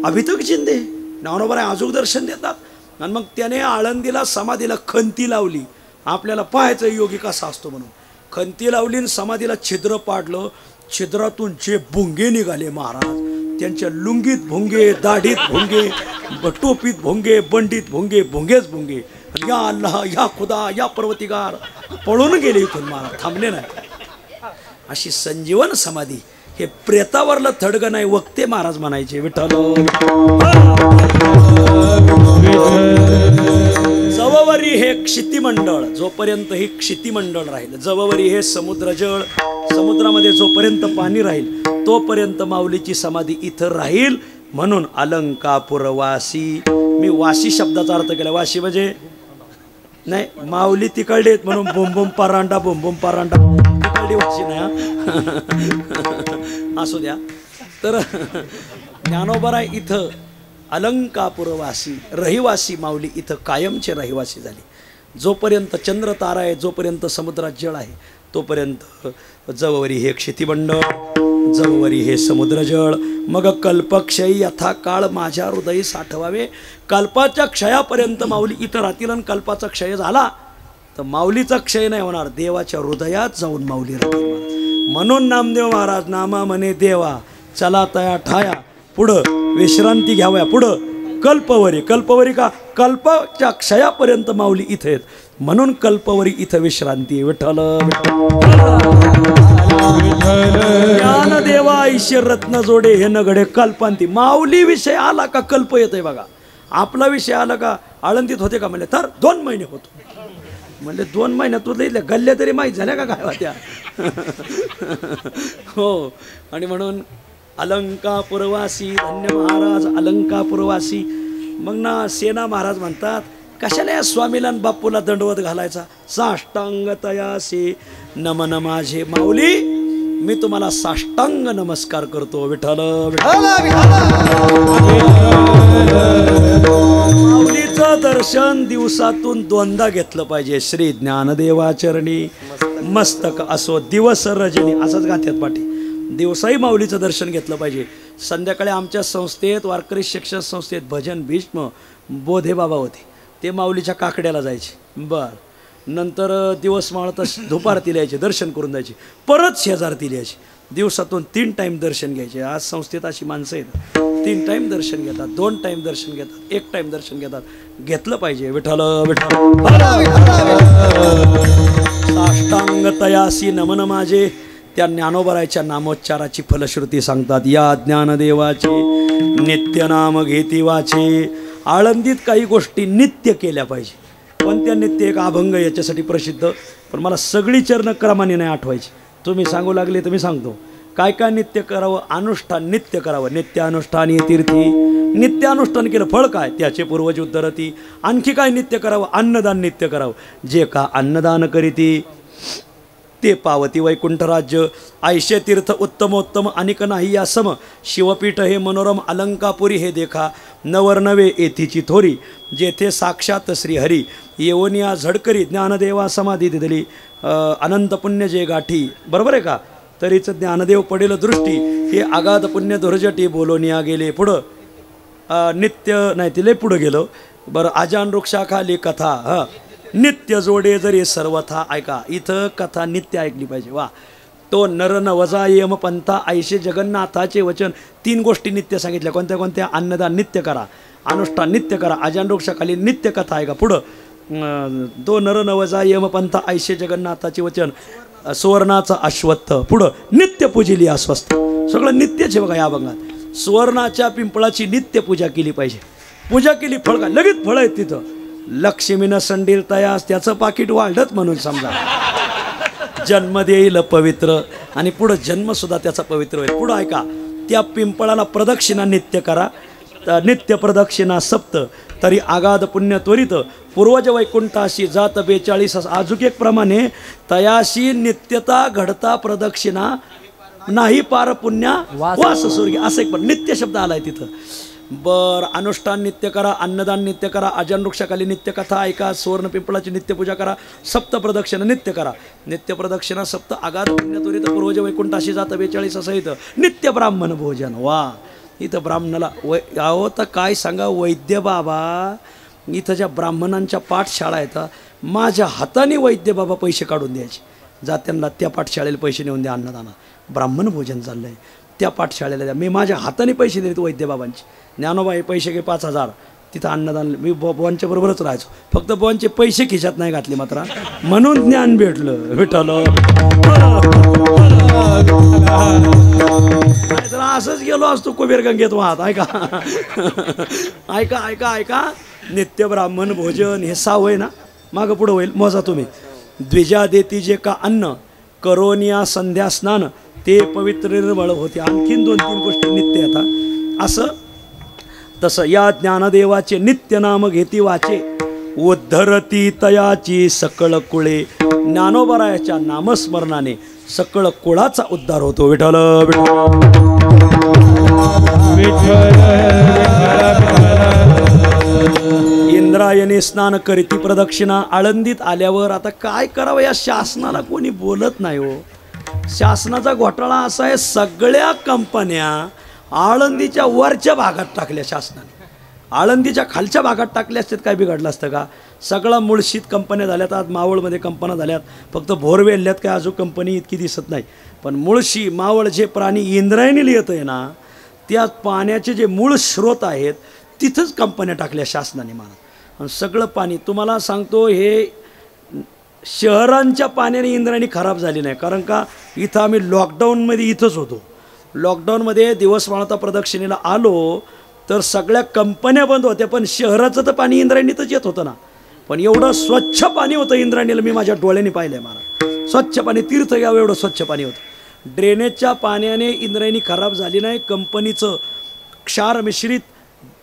अभी तक जिंदे. ज्ञानोबराय अजून दर्शन देतात. आणि मग त्याने आळंदीला समाधीला खंती लावली. आपल्याला पाहायचं योगी कसा असतो म्हणून. खंती लावली आणि समाधीला छिद्र पाडलं. छिद्रातून जे भुंगे निघाले महाराज, त्यांच्या लुंगीत भुंगे, दाढीत भुंगे, टोपीत भुंगे, बंडीत भुंगे, भुंगेच भुंगे. या अल्लाह, या खुदा, या पर्वतिगार पळून गेले इथून महाराज, थांबले नाही. अशी संजीवन समाधी. हे प्रेतावरलं थडगं नाही वक्ते महाराज म्हणायचे. विठ्ठल जववरी हे क्षितिमंडळ, जोपर्यंत हे क्षितिमंडळ राहील. जववरी हे समुद्र जळ, समुद्रामध्ये जोपर्यंत पाणी राहील तोपर्यंत माऊलीची समाधी इथं राहील. म्हणून अलंकापुरवासी. मी वासी शब्दाचा अर्थ केला. वासी म्हणजे नाही, माऊली तिकडे आहेत म्हणून बोंबोम परांडा, बोंबोम परांडा तिकडे वासी नाही. असू द्या. तर ज्ञानोबराय इथं अलंकापुरवासी, रहिवासी माऊली इथं कायमचे रहिवासी झाली. जोपर्यंत चंद्र तारा आहे, जोपर्यंत समुद्रात जळ आहे तोपर्यंत जववरी हे क्षितिमंडळ, जववरी हे समुद्र जळ. मग कल्पक्षयी यथा काळ माझ्या हृदयी साठवावे. कल्पाच्या क्षयापर्यंत माऊली इथं राहतील. आणि कल्पाचा क्षय झाला तर माऊलीचा क्षय नाही होणार, देवाच्या हृदयात जाऊन माऊली राहतील. म्हणून नामदेव महाराज नामा म्हणे देवा चला तया ठाया, पुढं विश्रांती घ्याव्या, पुढं कल्पवरी. कल्पवरी का? कल्पाच्या क्षयापर्यंत माऊली इथे आहेत म्हणून कल्पवरी इथं विश्रांती. विठ्ठल ज्ञानदेवा ईश्वर रत्न जोडे हे नगडे कल्पांती. माऊली विषय आला का कल्प येतोय बघा. आपला विषय आला का आळंदीत होते का म्हणले तर 2 महिने होतो. म्हणले 2 महिन्यात तुला इथल्या गल्ल्या तरी माहीत झाल्या का काय होत्या. हो. आणि म्हणून अलंकापुरवासी, धन्य महाराज अलंकापुरवासी. मग ना सेना महाराज म्हणतात कशाला या स्वामीला आणि बापूला दंडवत घालायचा. साष्टांग तयासी नमन माझे माऊली, मी तुम्हाला साष्टांग नमस्कार करतो. विठ्ठल माऊलीचं दर्शन दिवसातून 2दा घेतलं पाहिजे. श्री ज्ञानदेवाचरणी मस्तक असो दिवस रजनी, असंच गाथ्यात पाठी. दिवसाही माऊलीचं दर्शन घेतलं पाहिजे. संध्याकाळी आमच्या संस्थेत, वारकरी शिक्षण संस्थेत भजन भीष्म बोधे बाबा होते. ते माऊलीच्या काकड्याला जायचे. नंतर दिवस माळत धुपारतीला यायचे, दर्शन करून जायचे. परत शेजारतीला यायचे. दिवसातून 3 टाईम दर्शन घ्यायचे. आज संस्थेत अशी माणसं आहेत 3 टाईम दर्शन घेतात, 2 टाईम दर्शन घेतात, 1 टाईम दर्शन घेतात. घेतलं पाहिजे. विठ्ठल साष्टांग तयासी नमन माझे. त्या ज्ञानोबरायच्या नामोच्चाराची फलश्रुती सांगतात. या ज्ञानदेवाचे नित्य नाम घेती वाचे. आळंदीत काही गोष्टी नित्य केल्या पाहिजे. पण त्या नित्य एक अभंग याच्यासाठी प्रसिद्ध, पण मला सगळी चरण क्रमाने नाही आठवायची. तुम्ही सांगू लागले तर मी सांगतो. काय काय नित्य करावं? अनुष्ठान नित्य करावं. नित्य अनुष्ठानी तीर्थी. नित्य अनुष्ठान केलं फळ काय? त्याचे पूर्वज उद्धरती. आणखी काय नित्य करावं? अन्नदान नित्य करावं. जे का अन्नदान करीती ते पावती वैकुंठ राज्य. ऐशे तीर्थ उत्तमोत्तम अनिक नाही या सम. शिवपीठ हे मनोरम अलंकापुरी हे देखा. नवर नवे येथीची थोरी. जेथे साक्षात श्रीहरी. येवनिया झडकरी ज्ञानदेवा समाधी दिली. अनंत पुण्य जे गाठी. बरोबर आहे का? तरीच ज्ञानदेव पडेल दृष्टी. हे आगाध पुण्य दुर्जटी बोलोनिया गेले पुढं. नित्य नाही तिले पुढं गेलो. बरं आजान वृक्षाखाली कथा. नित्य जोडे जरी सर्वथा. ऐका इथं कथा नित्य ऐकली पाहिजे. वा. तो नर नवजा यम पंथा ऐशे जगन्नाथाचे वचन. 3 गोष्टी नित्य सांगितल्या. कोणत्या कोणत्या? अन्नदान नित्य करा, अनुष्ठान नित्य करा, आजान वृक्षाखाली नित्य कथा. ऐका पुढं. तो नर नवजा यम पंथा ऐशे जगन्नाथाचे वचन. सुवर्णाचा अश्वत्थ. पुढं नित्य पूजिली अस्वस्थ. सगळं नित्यच आहे बघा या भागात. सुवर्णाच्या पिंपळाची नित्य पूजा केली पाहिजे. पूजा केली फळ का लगेच फळ आहेत तिथं. लक्ष्मीनं संडील तयास त्याचं पाकिट वाढत म्हणून समजा. जन्म देईल पवित्र. आणि पुढं जन्मसुद्धा त्याचा पवित्र होईल. पुढं ऐका. त्या पिंपळाला प्रदक्षिणा नित्य करा. नित्य प्रदक्षिणा सप्त. तरी आगाध पुण्य त्वरित. पूर्वज वैकुंठाशी जात 42. अजूक एक प्रमाणे तयाशी नित्यता घडता प्रदक्षिणा नाही पार पुण्या वास स्वर्गी. असं एक पण नित्य शब्द आलाय तिथं. बर. अनुष्ठान नित्य करा, अन्नदान नित्य करा, अजन वृक्षाखाली नित्य कथा ऐका, सुवर्ण पिंपळाची नित्य पूजा करा, सप्त प्रदक्षिणा नित्य करा. नित्य प्रदक्षिणा सप्त. आगाध पुण्य त्वरित. पूर्वज वैकुंठाशी जात 42 असं इथं. नित्य ब्राह्मण भोजन. वा. इथं ब्राह्मणाला अहो तर काय सांगा वैद्य बाबा. इथं ज्या ब्राह्मणांच्या पाठशाळा येतात माझ्या हाताने वैद्य बाबा पैसे काढून द्यायचे. जात्यांना त्या पाठशाळेला पैसे नेऊन द्या अन्नदाना. ब्राह्मण भोजन चाललंय त्या पाठशाळेला द्या. मी माझ्या हाताने पैसे देतो वैद्य बाबांचे. ज्ञानोबाई पैसे घे 5000. तिथं अन्नदान. मी बोनच्या बरोबरच राहायचो. फक्त बोनचे पैसे खिशात नाही घातले मात्र. म्हणून ज्ञान भेटलं. विठ्ठल. तर असंच गेलो असतो कुबेर गंगेत वाहत. ऐका ऐका ऐका ऐका. नित्य ब्राह्मण भोजन हे 6 होय ना. मागं पुढं होईल मोजा तुम्ही. द्विजा देती जे का अन्न करोनिया संध्या स्नान. ते पवित्र निर्मळ होते. आणखीन 2-3 गोष्टी नित्य येतात. असं तसं या ज्ञानदेवाचे नित्य नाम घेती वाचे. उद्धरती तयाची सकळ कुळे. ज्ञानोबरायाच्या नामस्मरणाने सकळ कुळाचा उद्धार होतो. विठ्ठल इंद्रायणी स्नान करीती प्रदक्षिणा. आळंदीत आल्यावर आता काय करावं या शासनाला कोणी बोलत नाही हो. शासनाचा घोटाळा असा आहे सगळ्या कंपन्या आळंदीच्या वरच्या भागात टाकल्या शासनाने. आळंदीच्या खालच्या भागात टाकल्या असतात काय बिघडलं असतं का? सगळं मुळशीत कंपन्या झाल्यात. आज मावळमध्ये कंपन्या झाल्यात. फक्त भोरवेल्यात काय अजून कंपनी इतकी दिसत नाही. पण मुळशी मावळ जे प्राणी इंद्रायणी येतं आहे ना त्या पाण्याचे जे मूळ स्रोत आहेत तिथंच कंपन्या टाकल्या शासनाने महाराज. आणि सगळं पाणी तुम्हाला सांगतो हे शहरांच्या पाण्याने इंद्रायणी खराब झाली नाही. कारण का इथं आम्ही लॉकडाऊनमध्ये इथंच होतो. लॉकडाऊनमध्ये दिवस माळता प्रदक्षिणेला आलो तर सगळ्या कंपन्या बंद होत्या. पण शहराचं तर पाणी इंद्रायणीतच येत होतं ना. पण एवढं स्वच्छ पाणी होतं इंद्रायणीला. मी माझ्या डोळ्यांनी पाहिलं आहे महाराज. स्वच्छ पाणी. तीर्थ घ्यावं एवढं स्वच्छ पाणी होतं. ड्रेनेजच्या पाण्याने इंद्रायणी खराब झाली नाही. कंपनीचं क्षार मिश्रित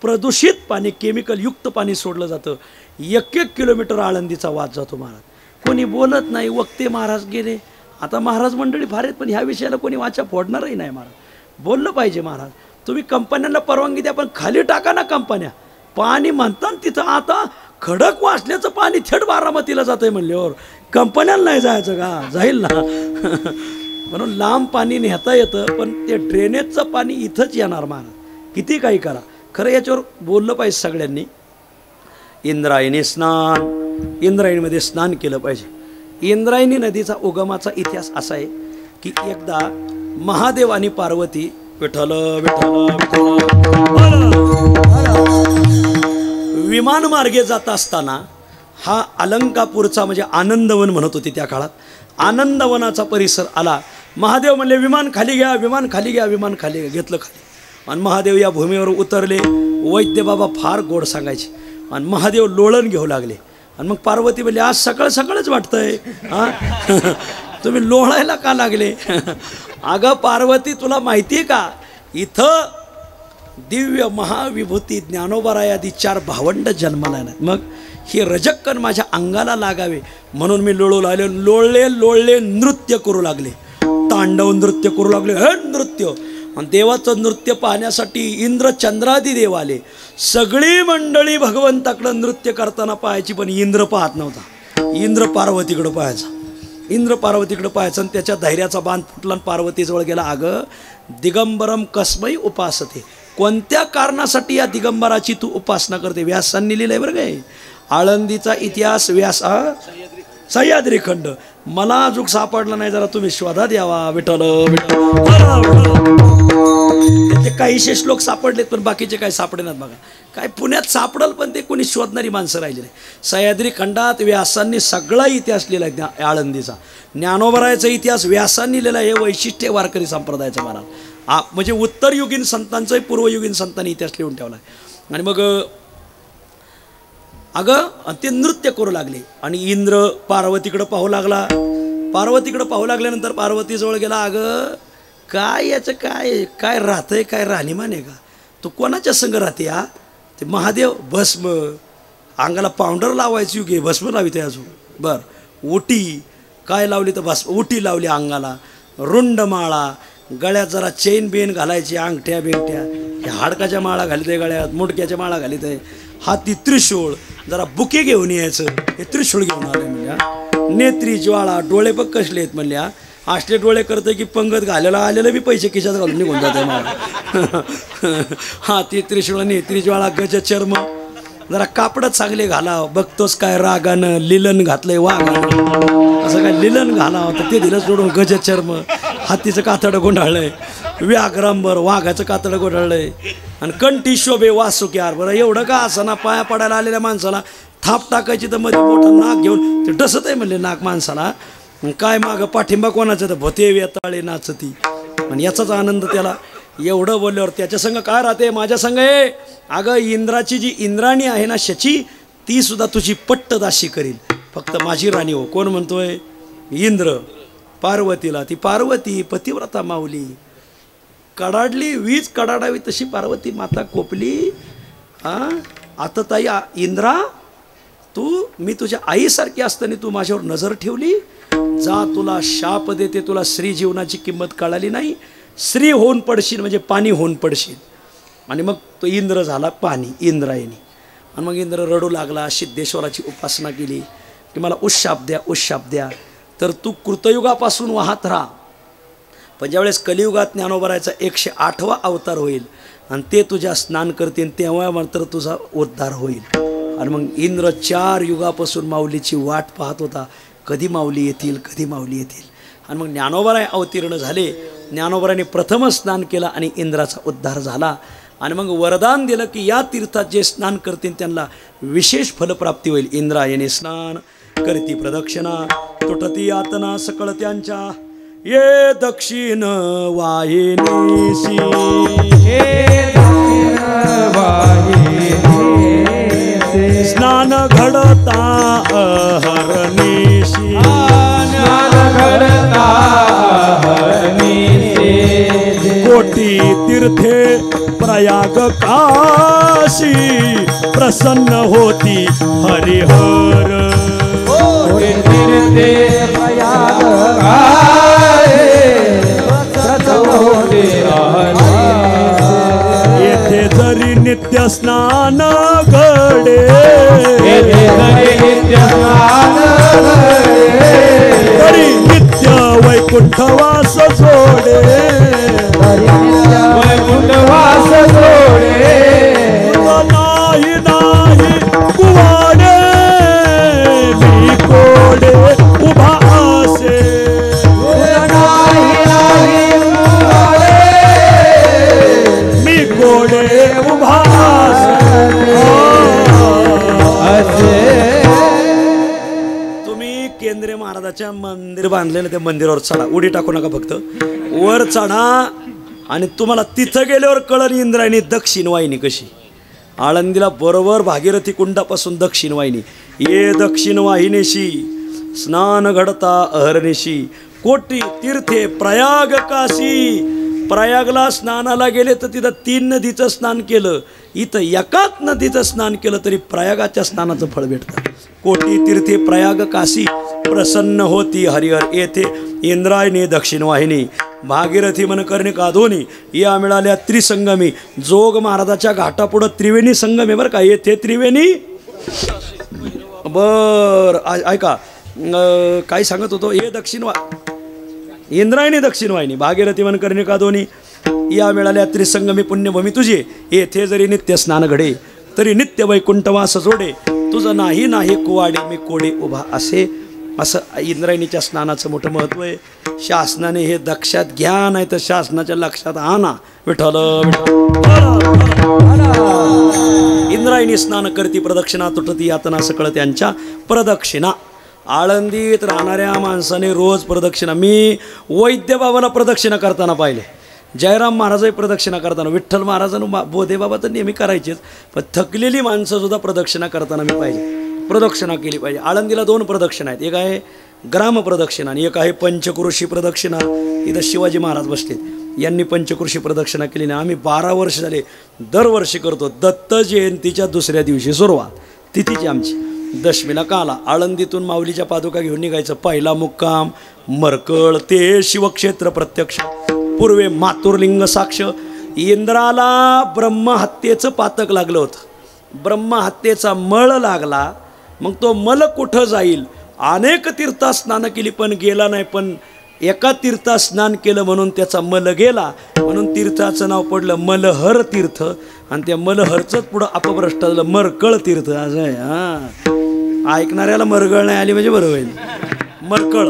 प्रदूषित पाणी केमिकलयुक्त पाणी सोडलं जातं. 1-1 किलोमीटर आळंदीचा वाद जातो महाराज. कोणी बोलत नाही. वक्ते महाराज गेले. आता महाराज मंडळी फार आहेत पण ह्या विषयाला कोणी वाचा फोडणारही नाही महाराज. बोललं पाहिजे महाराज. तुम्ही कंपन्यांना परवानगी द्या पण खाली टाका ना कंपन्या. पाणी म्हणतात तिथं आता खडक वाचल्याचं पाणी थेट बारामतीला जातंय म्हणल्यावर कंपन्याला नाही जायचं का? जाईल ना. म्हणून लांब पाणी नेता येतं पण ते ड्रेनेजचं पाणी इथंच येणार महाराज. किती काही करा. खरं याच्यावर बोललं पाहिजे सगळ्यांनी. इंद्रायणी स्नान. इंद्रायणीमध्ये स्नान केलं पाहिजे. इंद्रायणी नदीचा उगमाचा इतिहास असा आहे की एकदा महादेव आणि पार्वती विठ्ठल विमान मार्गे जात असताना हा अलंकापूरचा म्हणजे आनंदवन म्हणत होते त्या काळात. आनंदवनाचा परिसर आला. महादेव म्हणले विमान खाली घ्या, विमान खाली घ्या, विमान खाली घ्या. घेतलं खाली. आणि महादेव या भूमीवर उतरले. वैद्य बाबा फार गोड सांगायचे. आणि महादेव लोळण घेऊ लागले. आणि मग पार्वती म्हणले आज सकाळ सकाळच वाटतंय हां तुम्ही लोळायला का लागले? अगं पार्वती तुला माहिती आहे का इथं दिव्य महाविभूती ज्ञानोबराय आदी 4 भावंड जन्माला नाही. मग हे रजक्कन माझ्या अंगाला लागावे म्हणून मी लोळू लागले. लोळले लोळले नृत्य करू लागले, तांडव नृत्य करू लागले. हे नृत्य आणि देवाचं नृत्य पाहण्यासाठी इंद्र चंद्रादी देव आले. सगळी मंडळी भगवंताकडं नृत्य करताना पाहायची, पण इंद्र पाहत नव्हता. इंद्र पार्वतीकडं पाहायचा. इंद्र पार्वतीकडं पाहायचं आणि त्याच्या धैर्याचा बांध फुटला आणि पार्वतीजवळ गेला. अगं दिगंबरम कसमई उपासते, कोणत्या कारणासाठी या दिगंबराची तू उपासना करते? व्यासांनी लिहिलंय बरं काय. आळंदीचा इतिहास व्यास सह्याद्री खंड मला अजून सापडला नाही, जरा तुम्ही शोधा द्यावा. विठ्ठल त्याचे काहीशे श्लोक सापडलेत पण बाकीचे काही सापडेनात. बघा काय पुण्यात सापडल पण ते कोणी शोधणारी माणसं राहिली नाही. सह्याद्री खंडात व्यासांनी सगळा इतिहास लिहिला आहे आळंदीचा. ज्ञानोबरायाचा इतिहास व्यासांनी लिहिला. हे वैशिष्ट्य वारकरी संप्रदायाचं मला म्हणजे उत्तरयुगीन संतांचाही पूर्वयुगीन संतांनी इतिहास लिहून ठेवला आहे. आणि मग अगं ते नृत्य करू लागले आणि इंद्र पार्वतीकडं पाहू लागला. पार्वतीकडं पाहू लागल्यानंतर पार्वतीजवळ गेला. अगं काय याचं काय काय राहतंय, काय राहणीमान आहे का? तू कोणाच्या संग राहते? हा ते महादेव भस्म, अंगाला पावडर लावायची युगे भस्म लाविते अजून. बरं उटी काय लावली तर भस्म उटी लावली अंगाला. रुंड माळा, गळ्यात जरा चेन बेन घालायची, अंगठ्या बेंगठ्या, हे हाडकाच्या माळा घालीत आहे गळ्यात, मुडक्याच्या माळा घालीत आहे. हाती त्रिशूळ, जरा बुके घेऊन यायचं. हे त्रिशूळ घेऊन आले म्हणल्या. नेत्री ज्वाळा, डोळे बघ कसले आहेत म्हणल्या. असले डोळे करतं की पंगत घालायला आलेलं बी पैसे खिशात घालून निघून जाते मला. हाती त्रिशूळ, नेत्री ज्वाळा, गज चर्म, जरा कापडच चांगले घाला. बघतोस काय रागानं लिलन घातलंय वाघानं, असं काय लिलन घालावं तर ते दिलं सोडून. गज चर्म, हातीचं कातडं गोंढाळलंय. व्याघ्रांबर, वाघाचं कातडं गोंढाळलंय. आणि कंठी शोभे वासुक्यार. बरं एवढं का असं ना, पाया पडायला आलेल्या माणसाला थाप टाकायची तर मध्ये मोठं नाक घेऊन ते डसत आहे म्हणले नाक माणसाला. काय मागं पाठिंबा कोणाचं तर भोते वेताळे नाचती. आणि याचाच आनंद त्याला. एवढं बोलल्यावर त्याच्या संग काय राहते? माझ्या संग आहे. अगं इंद्राची जी इंद्राणी आहे ना शची, ती सुद्धा तुझी पट्टदाशी करील, फक्त माझी राणी हो. कोण म्हणतोय? इंद्र पार्वतीला. ती पार्वती पतिव्रता माऊली, कडाडली वीज कडाडावी तशी पार्वती माता कोपली. आता ताई इंद्रा, तू मी तुझ्या आईसारखी असताना तू माझ्यावर नजर ठेवली. जा तुला शाप देते, तुला श्री जीवनाची किंमत कळाली नाही. श्री होऊन पडशील म्हणजे पाणी होऊन पडशील. आणि मग तो इंद्र झाला पाणी, इंद्रायणी. आणि मग इंद्र रडू लागला, सिद्धेश्वराची उपासना केली की मला उशाप द्या, उशाप द्या. तर तू कृतयुगापासून वाहत राहा, पण ज्यावेळेस कलियुगात ज्ञानोबरायचा 108वा अवतार होईल आणि ते तुझ्या स्नान करतील तेव्हा मात्र तुझा उद्धार होईल. आणि मग इंद्र 4 युगापासून माऊलीची वाट पाहत होता, कधी माऊली येतील, कधी माऊली येतील. आणि मग ज्ञानोबराय अवतीर्ण झाले. ज्ञानोबराने प्रथम स्नान केलं आणि इंद्राचा उद्धार झाला. आणि मग वरदान दिलं की या तीर्थात जे स्नान करतील त्यांना विशेष फलप्राप्ती होईल. इंद्रायणी स्नान करती प्रदक्षिणा, तुटती यातना सकळ त्यांच्या. ये दक्षिण वाहिनीसी, स्नान घडता अहर्निशी, कोटी तीर्थे प्रयाग काशी, प्रसन्न होती हरिहर. तीर्थे प्रयाग येथे जरी नित्य स्नान घडे, तरी नित्य वैकुंठवास जोडे, वैकुंठवास जोडे. नाही नाही कुवाडे मी कोडे उभा असे, मी कोडे उभा असे. तुम्ही केंद्रीय महाराजाच्या मंदिर बांधलेलं त्या मंदिरावर चढा, उडी टाकू नका, फक्त वर चढा. आणि तुम्हाला तिथं गेल्यावर कळलं इंद्रायणी दक्षिण वाहिनी कशी. आळंदीला बरोबर भागीरथी कुंडापासून दक्षिण वाहिनी. ये दक्षिण वाहिनीशी स्नान घडता अहर्निशी, कोटी तीर्थे प्रयाग काशी, प्रयागला स्नानाला गेले तर तिथं 3 नदीचं स्नान केलं, इथं एकाच नदीचं स्नान केलं तरी प्रयागाच्या स्नानाचं फळ भेटतं. कोटी तीर्थे प्रयाग काशी प्रसन्न होती हरिहर येथे इंद्रायणी दक्षिण वाहिनी भागीरथी मन कर्णिका दोन्ही या मिळाल्या त्रिसंगमी. जोग महाराजाच्या घाटापुढं त्रिवेणी संगम आहे बरं का, येथे त्रिवेणी. बर ऐका काय सांगत होतो, हे इंद्रायणी दक्षिण वाहिनी भागीरथी मन कर्णिका दोन्ही या मिळाल्या त्रिसंगमी पुण्यभूमी तुझे. येथे जरी नित्य स्नान घडे तरी नित्य वैकुंठवास जोडे, तुझं नाही नाही कुवाडे मी कोडे उभा. असं इंद्रायणीच्या स्नानाचं मोठं महत्त्व आहे. शासनाने हे लक्षात घ्या, नाही तर शासनाच्या लक्षात आणा. विठ्ठल इंद्रायणी स्नान करती प्रदक्षिणा तुटती यातना सकळ त्यांच्या प्रदक्षिणा. आळंदीत राहणाऱ्या माणसाने रोज प्रदक्षिणा, मी वैद्य बाबाला प्रदक्षिणा करताना पाहिले, जयराम महाराजही प्रदक्षिणा करताना, विठ्ठल महाराजांना बोधे बाबा तर नेहमी करायचेच, पण थकलेली माणसं सुद्धा प्रदक्षिणा करताना मी पाहिजे. प्रदक्षिणा केली पाहिजे. आळंदीला 2 प्रदक्षिणा आहेत, एक आहे ग्राम प्रदक्षिणा आणि एक आहे पंचक्रोशी प्रदक्षिणा. इथं शिवाजी महाराज बसलेत, यांनी पंचक्रोशी प्रदक्षिणा केली नाही. आम्ही 12 वर्ष झाले दरवर्षी करतो. दत्त जयंतीच्या दुसऱ्या दिवशी सुरुवात तिथीची आमची. दशमीला काला आळंदीतून माऊलीच्या पादुका घेऊन निघायचं. पहिला मुक्काम मरकळ ते शिवक्षेत्र प्रत्यक्ष, पूर्वे मातुरलिंग साक्ष. इंद्राला ब्रह्महत्येचं पातक लागलं होतं, ब्रह्महत्येचा मळ लागला. मग तो मल कुठं जाईल, अनेक तीर्थात स्नान केली पण गेला नाही, पण एका तीर्थात स्नान केलं म्हणून त्याचा मल गेला, म्हणून तीर्थाचं नाव पडलं मलहर तीर्थ. आणि त्या मलहरचंच पुढं अपभ्रष्ट झालं मरकळ तीर्थ. असं आहे. हां, ऐकणाऱ्याला मरगळ नाही आली म्हणजे बरं होईल. मरकळ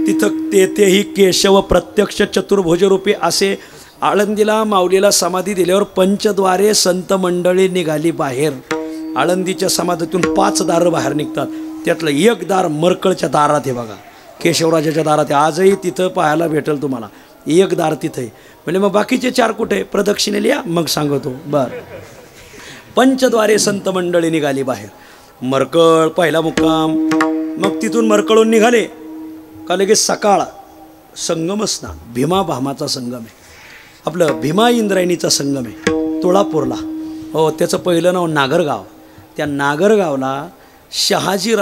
तिथं तेथेही केशव प्रत्यक्ष चतुर्भुजरूपी असे. आळंदीला माऊलीला समाधी दिल्यावर पंचद्वारे संत मंडळी निघाली बाहेर. आळंदीच्या समाधीतून 5 दारं बाहेर निघतात, त्यातलं एक दार मरकळच्या दारात आहे बघा, केशवराजाच्या दारात आहे. आजही तिथं पाहायला भेटेल तुम्हाला, एक दार तिथं आहे. म्हणजे मग बाकीचे 4 कुठे प्रदक्षिणेला या मग सांगतो. बरं, पंचद्वारे संत मंडळी निघाली बाहेर. मरकळ पहिला मुक्काम. मग तिथून मरकळून निघाले का लगेच सकाळ संगम स्नान. भीमा भामाचा संगम आहे, आपलं भीमा इंद्रायणीचा संगम आहे तुळापूरला. हो, त्याचं पहिलं नाव नागरगाव. त्या नागरगावला शहाजी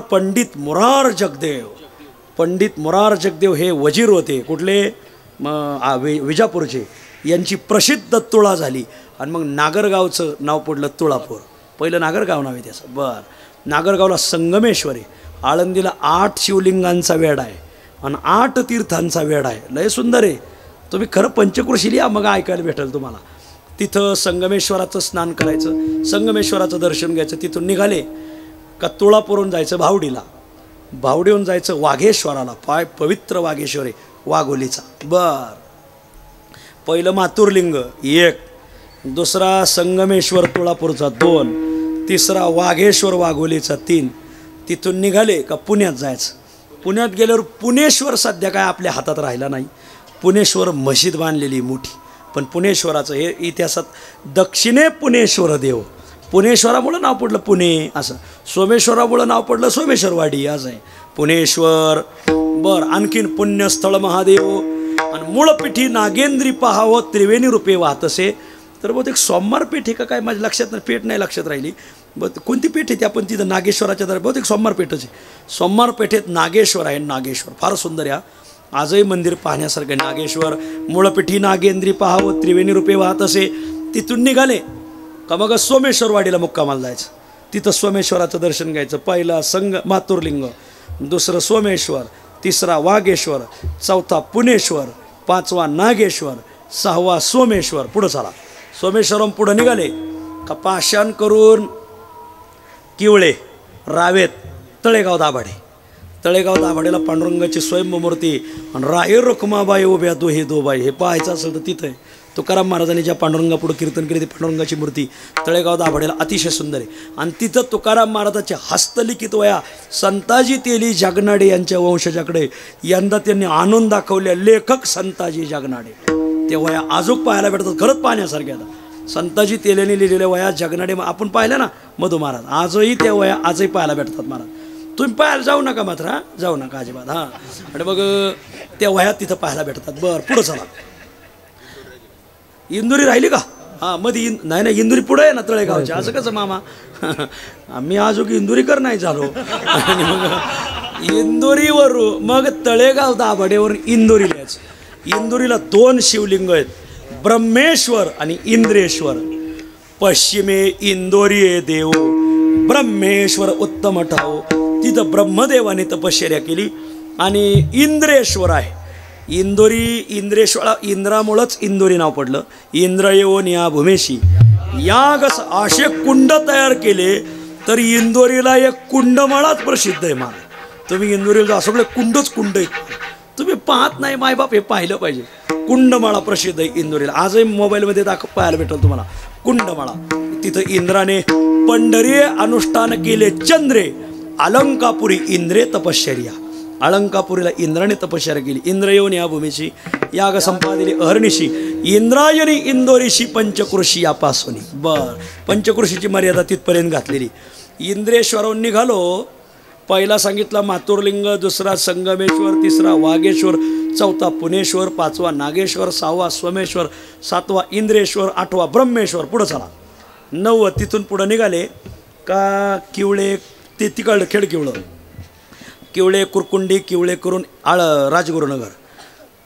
पंडित मुरार जगदेव हे वजीर होते. कुठले? विजापूरचे. यांची प्रसिद्ध तुळा झाली आणि मग नागरगावचं नाव पडलं तुळापूर. पहिलं नागरगाव नाव आहे त्याचं. बरं, नागरगावला संगमेश्वर आहे. आळंदीला 8 शिवलिंगांचा वेढा आहे आणि 8 तीर्थांचा वेढा आहे. लय सुंदर आहे. तुम्ही खरं पंचक्रोशीला या मग ऐकायला भेटेल तुम्हाला. तिथं संगमेश्वराचं स्नान करायचं, संगमेश्वराचं दर्शन घ्यायचं. तिथून निघाले का तुळापूरहून जायचं भावडीला, भावडीहून जायचं वाघेश्वराला. पवित्र वाघेश्वर आहे वाघोलीचा. बर, पहिलं मातुरलिंग 1, दुसरा संगमेश्वर तुळापूरचा 2, तिसरा वाघेश्वर वाघोलीचा 3. तिथून निघाले का पुण्यात जायचं. पुण्यात गेल्यावर पुणेश्वर सध्या काय आपल्या हातात राहिला नाही. पुणेश्वर मशीद बांधलेली मोठी, पण पुणेश्वराचं हे इतिहासात दक्षिणे पुणेश्वर देव. पुणेश्वरामुळं नाव पडलं पुणे असं, सोमेश्वरामुळं नाव पडलं सोमेश्वरवाडी असं आहे पुणेश्वर. बरं, आणखीन पुण्यस्थळ महादेव आणि मूळपीठी नागेंद्री पाहावं त्रिवेणी रूपे वाहतसे. तर बहुतेक सोमवार पेठ आहे का काय माझ्या लक्षात नाही, पेठ नाही लक्षात राहिली. कोणती पेठ आहे ती आपण तिथं नागेश्वराच्या दर बहुतेक सोमवार पेठच आहे. सोमवार पेठेत नागेश्वर आहे. नागेश्वर फार सुंदर आहे. आजही मंदिर पाहण्यासारखं नागेश्वर. मूळपीठी नागेंद्री पाहावं त्रिवेणी रूपे वाहत असे. तिथून निघाले का मग सोमेश्वरवाडीला मुक्कामाला जायचं. तिथं सोमेश्वराचं दर्शन घ्यायचं. पहिला मातुरलिंग, दुसरं सोमेश्वर, तिसरा वाघेश्वर, चौथा पुणेश्वर, 5वा नागेश्वर, 6वा सोमेश्वर. पुढं चला, सोमेश्वरम पुढं निघाले का पाषाण करून किवळे, रावेत, तळेगाव दाभाडे. तळेगाव दाभाडेला पांडुरंगाची स्वयंमूर्ती आणि राय रखुमाबाई उभ्या दोहे दोबाई. हे पाहायचं असेल तर तिथं आहे. तुकाराम महाराजांनी ज्या पांडुरंगापुढं कीर्तन केले ती पांडुरंगाची मूर्ती तळेगाव दाभाडेला अतिशय सुंदर आहे. आणि तिथं तुकाराम महाराजाच्या हस्तलिखित वया संताजी तेली जागनाडे यांच्या वंशजाकडे यंदा त्यांनी आणून दाखवल्या. लेखक संताजी जागनाडे. ते वया आजूक पाहायला भेटतात. खरंच पाहण्यासारख्या. आता संताजी तेलेने लिहिलेल्या वया जगनाडे आपण पाहिल्या ना मधु महाराज, आजही त्या वया आजही पाहायला भेटतात महाराज. तुम्ही पाहायला जाऊ नका मात्र, हां जाऊ नका अजिबात. हां, आणि मग त्या वया तिथं पाहायला भेटतात. बरं, पुढं चला. इंदुरी राहिली का? हां मध्ये नाही नाही इंदुरी पुढे आहे ना तळेगावच्या. असं कसं मामा? मी अजून इंदुरीकर नाही झालो. आणि मग इंदुरीवरून मग तळेगाव दाभाडेवरून इंदुरीला यायचं. इंदुरीला 2 शिवलिंग आहेत, ब्रह्मेश्वर आणि इंद्रेश्वर. पश्चिमे इंदोरी देव ब्रह्मेश्वर उत्तम ठाव. तिथं ब्रह्मदेवाने तपश्चर्या केली. आणि इंद्रेश्वर आहे इंद्रेश्वर, इंद्रामुळंच इंदोरी नाव पडलं. इंद्र येऊन या भूमेशी याग असे कुंड तयार केले. तर इंदोरीला एक कुंडमाळाच प्रसिद्ध आहे. मला तुम्ही इंदोरीला सगळे कुंडच कुंड आहेत. तुम्ही पाहत नाही मायबाप, हे पाहिलं पाहिजे. कुंडमाळा प्रसिद्ध आहे इंदोरीला. आजही मोबाईलमध्ये पाहायला भेटेल तुम्हाला कुंडमाळा. तिथं इंद्राने पंढरी अनुष्ठान केले चंद्रे. अलंकापुरी इंद्रे तपश्चर्या. अलंकापुरीला इंद्राने तपश्चर्या केली. इंद्र येऊन या भूमीची याग संपादिले अहर्निशी. इंद्रायणी इंदोरीशी पंचकृषी यापासून. पंचकृषीची मर्यादा तिथपर्यंत घातलेली. इंद्रेश्वराहून निघालो. पहिला सांगितला मातुरलिंग, दुसरा संगमेश्वर, तिसरा वागेश्वर, चौथा पुणेश्वर, 5वा नागेश्वर, 6वा सोमेश्वर, 7वा इंद्रेश्वर, 8वा ब्रह्मेश्वर. पुढं चला 9. तिथून पुढं निघाले का किवळे ते तिकडं खेडकिवळं, किवळे कुरकुंडी, किवळे करून राजगुरुनगर.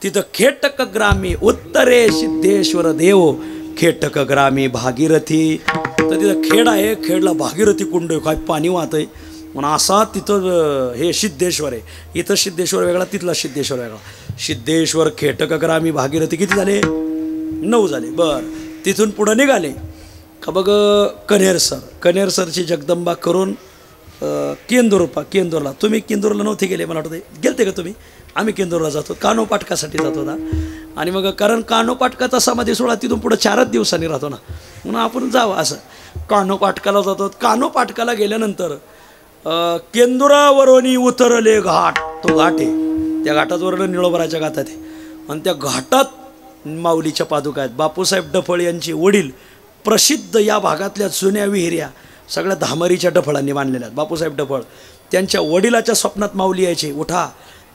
तिथं खेटक ग्रामी उत्तरे सिद्धेश्वर देव. खेटक ग्रामी भागीरथी. तर तिथं खेड आहे, खेडला भागीरथी कुंड आहे, काय पाणी वाहत आहे म्हणून असा तिथं हे सिद्धेश्वर आहे. इथं सिद्धेश्वर वेगळा, तिथला सिद्धेश्वर वेगळा. सिद्धेश्वर खेटक ग्रामी भागीरथी किती झाले? 9 झाले. बरं तिथून पुढं निघाले का बघ कन्हेरसर. कन्हेरसरची जगदंबा करून केंदूरला. तुम्ही केंदूरला नव्हते गेले मला वाटतं, गेलते का तुम्ही? आम्ही केंदूरला जातो, कानोपाटकासाठी जातो होता. आणि मग कारण कानोपाटकाचा समाधी सोहळा तिथून पुढं 4च दिवसांनी राहतो ना, म्हणून आपण जावं असं. कानोपाटकाला जातो. कानोपाटकाला गेल्यानंतर केंदुरावरून उतरले घाट. तो घाट आहे, त्या घाटावरून निळोबराच्या घाटात आहे. आणि त्या घाटात माऊलीच्या पादुका आहेत. बापूसाहेब डफळ यांचे वडील प्रसिद्ध या भागातल्या जुन्या विहिऱ्या सगळ्या धामरीच्या डफळांनी बांधलेल्या आहेत. बापूसाहेब डफळ त्यांच्या वडिलाच्या स्वप्नात माऊली यायचे, उठा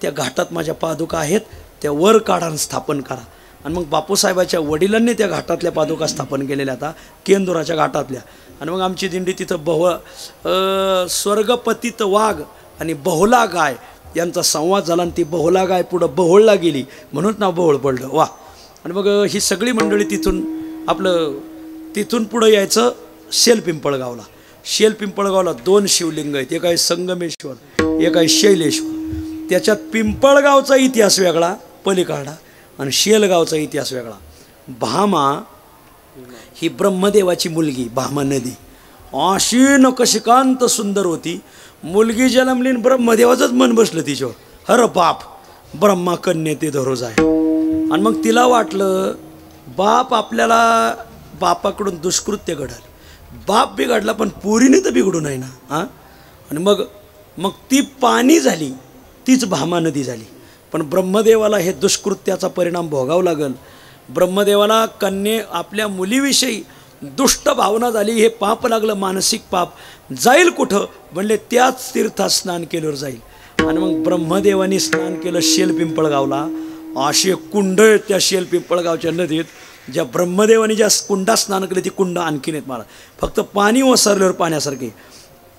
त्या घाटात माझ्या पादुका आहेत, त्या वर काढा आणि स्थापन करा. आणि मग बापूसाहेबाच्या वडिलांनी त्या घाटातल्या पादुका स्थापन केलेल्या आता केंदुराच्या घाटातल्या. आणि मग आमची दिंडी तिथं स्वर्गपतित वाघ आणि बहुला गाय यांचा संवाद झाला. आणि ती बहुला गाय पुढं बहोळला गेली म्हणून नाव बहोळ पडलं. वा. आणि मग ही सगळी मंडळी तिथून पुढं यायचं शेलपिंपळगावला. शेलपिंपळगावला 2 शिवलिंग आहेत, एक आहे संगमेश्वर, एक आहे शैलेश्वर. त्याच्यात पिंपळगावचा इतिहास वेगळा पलीकडला आणि शेलगावचा इतिहास वेगळा. भामा ही ब्रह्मदेवाची मुलगी. भामा नदी अशी नकशिकांत सुंदर होती. मुलगी जन्मली, ब्रह्मदेवाचंच मन बसलं तिच्यावर. हर बाप ब्रह्मा कन्ये ते धरोज आहे. आणि मग तिला वाटलं बाप आपल्याला, बापाकडून दुष्कृत्य घडलं, बाप बिघडला पण पोरीने तर बिघडू नाही ना. हां. आणि मग ती पाणी झाली, तीच भामा नदी झाली. पण ब्रह्मदेवाला हे दुष्कृत्याचा परिणाम भोगावा लागल. ब्रह्मदेवाला कन्ये आपल्या मुलीविषयी दुष्ट भावना झाली, हे पाप लागलं, मानसिक पाप. जाईल कुठं म्हणले त्याच तीर्थात स्नान केल्यावर जाईल. आणि मग ब्रह्मदेवानी स्नान केलं शेलपिंपळगावला. असे कुंड आहेत त्या शेलपिंपळगावच्या नदीत. ज्या ब्रह्मदेवानी ज्या कुंडात स्नान केले ती कुंड आणखीन आहेत मला, फक्त पाणी ओसरल्यावर पाण्यासारखे.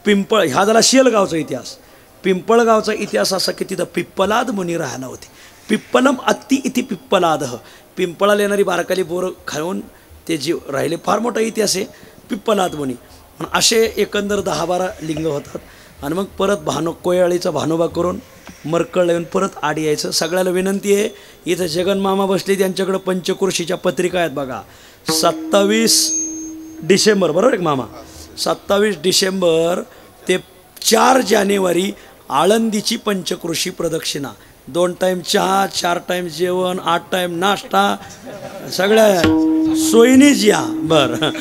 ह्या झाला शेलगावचा इतिहास. पिंपळगावचा इतिहास असा की तिथं पिप्पलाद मुनी राहायला होते. पिप्पलम अत्ती इति पिप्पलाद. पिंपळाला येणारी बारकाली बोरं खाऊन ते जीव राहिले. फार मोठा इतिहास आहे पिप्पलाद मुनी. असे एकंदर 10-12 लिंग होतात. आणि मग परत कोयाळीचा भानोबा करून मरकळ येऊन परत आड यायचं. सगळ्याला विनंती आहे, इथं जगनमामा बसले, त्यांच्याकडं पंचकृषीच्या पत्रिका आहेत बघा. 27 डिसेंबर बरोबर आहे मामा, 27 डिसेंबर ते 4 जानेवारी आळंदीची पंचकृषी प्रदक्षिणा. 2 टाईम चहा, 4 टाईम जेवण, 8 टाईम नाश्ता, सगळ्या सोयीनीच या. बरं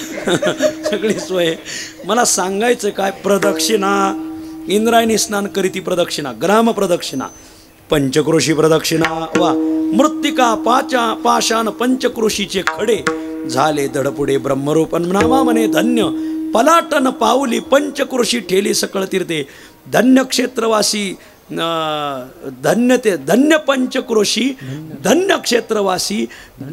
सगळी सोय. मला सांगायचं काय, प्रदक्षिणा इंद्रायणी स्नान करीती प्रदक्षिणा, ग्राम प्रदक्षिणा, पंचकृषी प्रदक्षिणा. वा. मृत्तिका पाषाण पंचकृषीचे खडे झाले दडपुडे ब्रह्मरूपन नामा म्हणे धन्य. पलाटन पाऊली पंचकृषी ठेली सकळ तीर्थे. धन्य क्षेत्रवासी धन्य ते धन्य पंचक्रोशी धन्य क्षेत्रवासी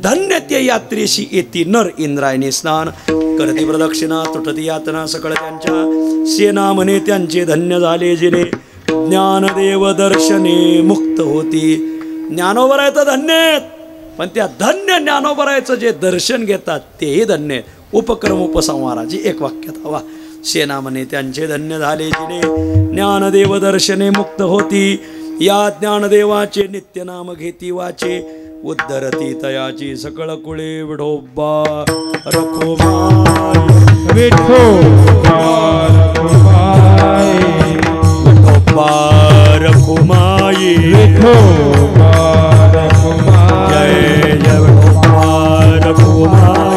धन्य ते यात्रेशी येती नर इंद्रायणी स्नान करती प्रदक्षिणा तुटती यातना सकळ त्यांच्या सेना म्हणे त्यांचे धन्य झाले जिने ज्ञानदेव दर्शने मुक्त होती. ज्ञानोबरायचं धन्य आहेत, पण त्या धन्य ज्ञानोबरायचं जे दर्शन घेतात तेही धन्य आहेत. उपक्रम उपसंहाराची एक वाक्यात हवा. सेना म्हणे त्यांचे धन्य झाले जिने ज्ञानदेव दर्शने मुक्त होती. या ज्ञानदेवाचे नित्यनाम घेती वाचे उद्धरती तयाची सकळ कुळे विठोबा रखुमाई विठोबा रखुमाई विठोबा जय जय विठोबा रखुमाई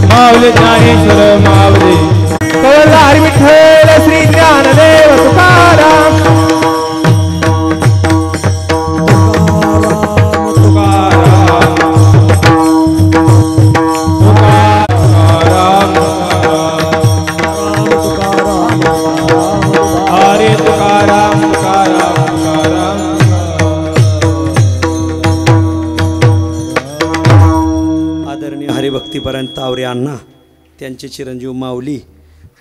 माऊली ज्ञानेश्वर माऊली कवलधारी विठ्ठल श्री ज्ञानदेव तुकाराम हरे तुकाराम आदरणीय हरिभक्तीपर्यंत तावरे अण्णा त्यांचे चिरंजीव माऊली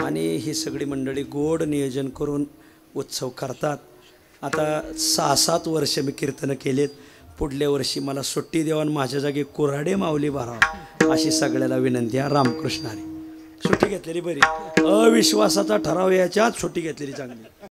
आणि ही सगळी मंडळी गोड नियोजन करून उत्सव करतात. आता 6-7 वर्ष मी कीर्तनं केलेत. पुढल्या वर्षी मला सुट्टी देऊन माझ्या जागी कुऱ्हाडे माऊली भरावा अशी सगळ्याला विनंती आहे. रामकृष्ण हरी. सुट्टी घेतलेली बरी, अविश्वासाचा ठराव याच्यात सुट्टी घेतलेली चांगली.